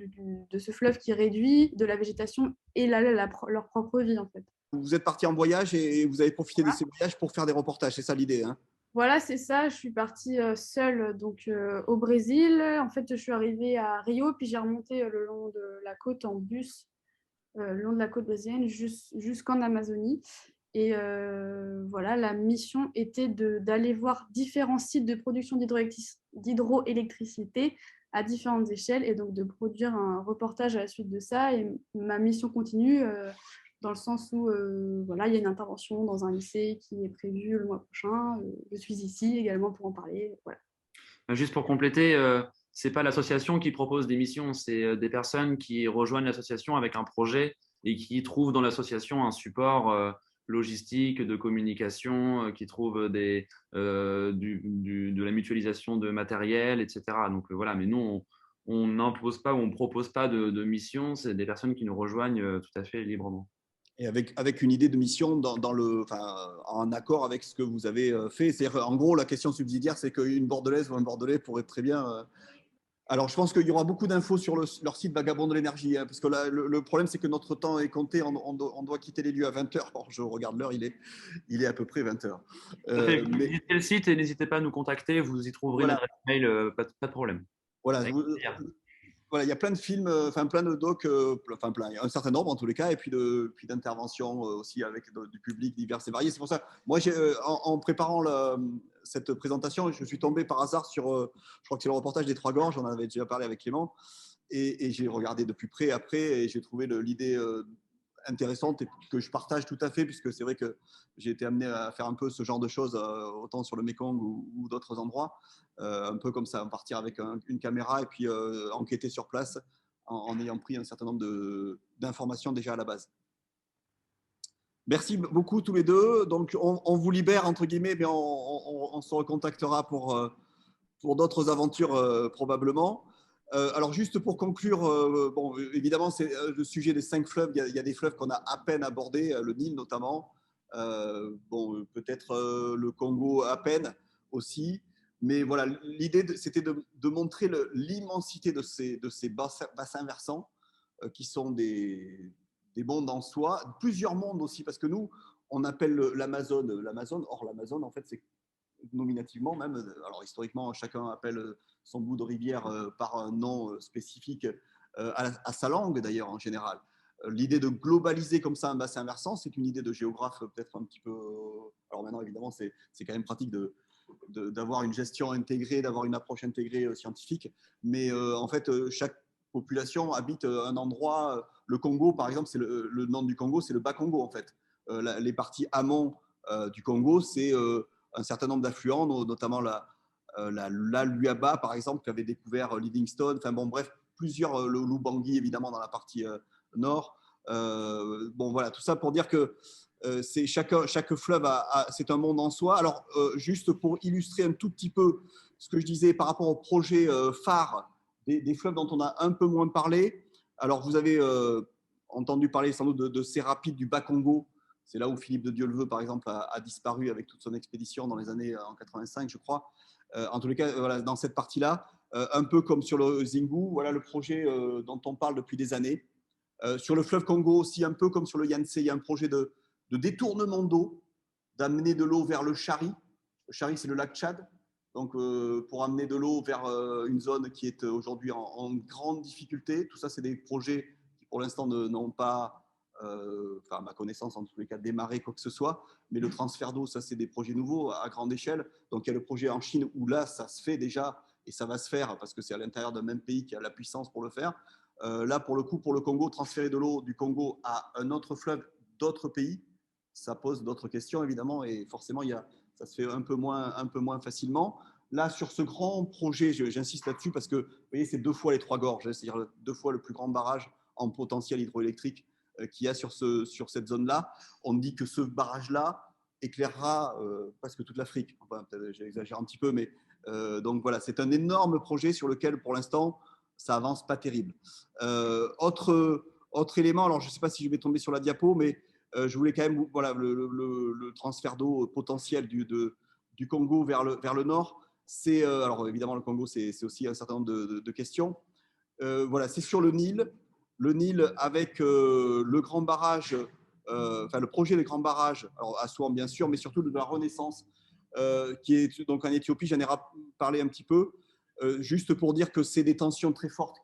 de ce fleuve qui réduit, de la végétation et leur propre vie en fait. Vous êtes parti en voyage et vous avez profité de ces voyages pour faire des reportages, c'est ça l'idée, hein? Voilà, c'est ça. Je suis partie seule donc, au Brésil. En fait, je suis arrivée à Rio, puis j'ai remonté le long de la côte en bus, le long de la côte brésilienne jusqu'en Amazonie. Et voilà, la mission était d'aller voir différents sites de production d'hydroélectricité à différentes échelles et donc de produire un reportage à la suite de ça. Et ma mission continue dans le sens où voilà, il y a une intervention dans un lycée qui est prévue le mois prochain. Je suis ici également pour en parler. Voilà. Juste pour compléter, ce n'est pas l'association qui propose des missions, c'est des personnes qui rejoignent l'association avec un projet et qui trouvent dans l'association un support logistique, de communication, qui trouvent de la mutualisation de matériel, etc. Donc voilà, mais nous, on n'impose pas ou on ne propose pas de mission, c'est des personnes qui nous rejoignent tout à fait librement. Et avec une idée de mission en accord avec ce que vous avez fait. C'est-à-dire, en gros, la question subsidiaire, c'est qu'une Bordelaise ou un Bordelais pourrait très bien… Alors, je pense qu'il y aura beaucoup d'infos sur leur site Vagabond de l'énergie, hein, parce que là, le problème, c'est que notre temps est compté. On doit quitter les lieux à 20h. Alors, je regarde l'heure, il est à peu près 20h. Visitez le site et n'hésitez pas à nous contacter. Vous y trouverez Voilà. notre mail, pas de problème. Voilà. Voilà, il y a plein de films, plein de docs, il y a un certain nombre en tous les cas, et puis d'interventions aussi avec du public divers et variés. C'est pour ça, moi, en préparant cette présentation, je suis tombé par hasard sur, je crois que c'est le reportage des Trois Gorges, on en avait déjà parlé avec Clément, et j'ai regardé de plus près après, et j'ai trouvé l'idée intéressante et que je partage tout à fait, puisque c'est vrai que j'ai été amené à faire un peu ce genre de choses, autant sur le Mékong ou d'autres endroits, un peu comme ça, partir avec une caméra et puis enquêter sur place en ayant pris un certain nombre d'informations déjà à la base. Merci beaucoup tous les deux. Donc on vous libère entre guillemets, mais on se recontactera pour d'autres aventures probablement. Alors juste pour conclure, bon, évidemment c'est le sujet des 5 fleuves. Il y a des fleuves qu'on a à peine abordés, le Nil notamment, bon, peut-être le Congo à peine aussi. Mais voilà, l'idée c'était de montrer l'immensité de ces bassins versants qui sont des mondes en soi, plusieurs mondes aussi, parce que nous on appelle l'Amazone, or l'Amazone en fait c'est nominativement même, alors historiquement chacun appelle son bout de rivière par un nom spécifique à sa langue d'ailleurs en général. L'idée de globaliser comme ça un bassin versant, c'est une idée de géographe peut-être un petit peu… Alors maintenant, évidemment, c'est quand même pratique d'avoir une gestion intégrée, d'avoir une approche intégrée scientifique. Mais en fait, chaque population habite un endroit. Le Congo, par exemple, le nom du Congo, c'est le Bas-Congo, en fait. Les parties amont du Congo, c'est un certain nombre d'affluents, notamment la Luaba, par exemple, qu'avait découvert Livingstone. Enfin bon, bref, plusieurs, le Lubangui, évidemment, dans la partie nord. Bon, voilà, tout ça pour dire que chaque fleuve, c'est un monde en soi. Alors, juste pour illustrer un tout petit peu ce que je disais par rapport au projet phare des fleuves dont on a un peu moins parlé. Alors, vous avez entendu parler sans doute de ces rapides du Bas-Congo. C'est là où Philippe de Dieuleveux, par exemple, a disparu avec toute son expédition dans les années en 85, je crois. En tous les cas, voilà, dans cette partie-là, un peu comme sur le Xingu, voilà le projet dont on parle depuis des années. Sur le fleuve Congo aussi, un peu comme sur le Yangtze, il y a un projet de détournement d'eau, d'amener de l'eau vers le Chari. Le Chari, c'est le lac Tchad. Donc, pour amener de l'eau vers une zone qui est aujourd'hui en grande difficulté. Tout ça, c'est des projets qui, pour l'instant, n'ont pas, à ma connaissance, en tous les cas, démarré quoi que ce soit. Mais le transfert d'eau, ça, c'est des projets nouveaux à grande échelle. Donc, il y a le projet en Chine où là, ça se fait déjà et ça va se faire parce que c'est à l'intérieur d'un même pays qui a la puissance pour le faire. Là, pour le coup, pour le Congo, transférer de l'eau du Congo à un autre fleuve d'autres pays, ça pose d'autres questions, évidemment, et forcément, ça se fait un peu moins facilement. Là, sur ce grand projet, j'insiste là-dessus parce que, vous voyez, c'est 2 fois les 3 gorges, c'est-à-dire 2 fois le plus grand barrage en potentiel hydroélectrique qu'il y a sur cette zone-là. On dit que ce barrage-là éclairera presque toute l'Afrique. Enfin, j'exagère un petit peu, mais donc voilà, c'est un énorme projet sur lequel, pour l'instant, ça avance pas terrible. Autre élément, alors je ne sais pas si je vais tomber sur la diapo, mais je voulais quand même, voilà, le transfert d'eau potentiel du Congo vers le nord. Alors évidemment, le Congo, c'est aussi un certain nombre de questions. Voilà, c'est sur le Nil avec le grand barrage, le projet des grands barrages, alors Assouan bien sûr, mais surtout de la Renaissance, qui est donc en Éthiopie. J'en ai parlé un petit peu. Juste pour dire que c'est des tensions très fortes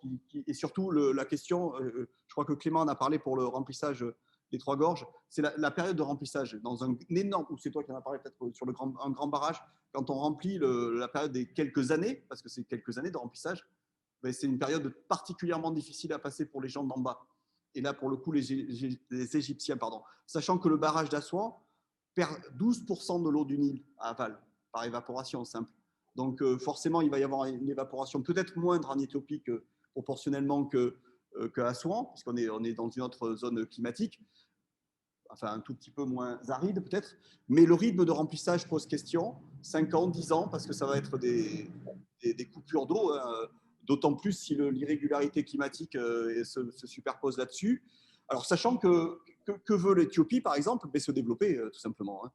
et surtout la question, je crois que Clément en a parlé pour le remplissage des 3 gorges, c'est la période de remplissage dans un énorme, ou c'est toi qui en as parlé peut-être sur un grand barrage, quand on remplit la période des quelques années, parce que c'est quelques années de remplissage, ben c'est une période particulièrement difficile à passer pour les gens d'en bas. Et là, pour le coup, les Égyptiens, sachant que le barrage d'Assouan perd 12% de l'eau du Nil à aval, par évaporation simple. Donc forcément, il va y avoir une évaporation peut-être moindre en Éthiopie proportionnellement qu'à Assouan, puisqu'on est dans une autre zone climatique, enfin un tout petit peu moins aride peut-être, mais le rythme de remplissage pose question, 5 ans, 10 ans, parce que ça va être des coupures d'eau, hein, d'autant plus si l'irrégularité climatique se superpose là-dessus. Alors sachant que veut l'Éthiopie, par exemple, se développer tout simplement, hein.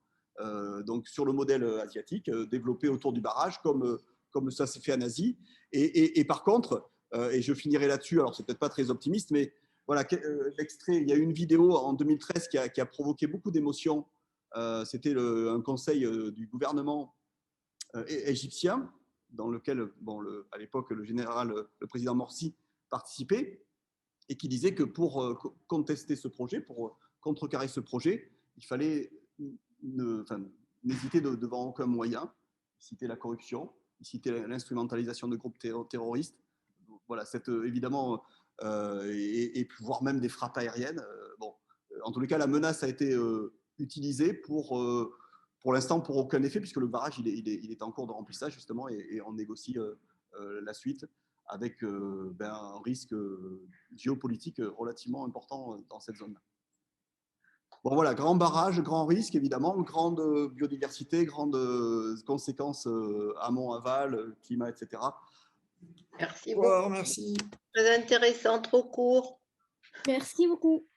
Donc sur le modèle asiatique, développé autour du barrage, comme ça s'est fait en Asie. Et par contre, et je finirai là-dessus, alors c'est peut-être pas très optimiste, mais voilà, l'extrait, il y a eu une vidéo en 2013 qui a provoqué beaucoup d'émotions. C'était un conseil du gouvernement égyptien, dans lequel, à l'époque, le président Morsi participait, et qui disait que pour contester ce projet, pour contrecarrer ce projet, il fallait n'hésiter devant aucun moyen. Il citait la corruption, il citait l'instrumentalisation de groupes terroristes. Voilà, évidemment, et voire même des frappes aériennes. En tous les cas, la menace a été utilisée pour l'instant pour aucun effet, puisque le barrage il est en cours de remplissage justement, et on négocie la suite avec un risque géopolitique relativement important dans cette zone-là. Bon voilà, grand barrage, grand risque évidemment, grande biodiversité, grandes conséquences amont, aval, climat, etc. Merci beaucoup. Merci. Très intéressant, trop court. Merci beaucoup.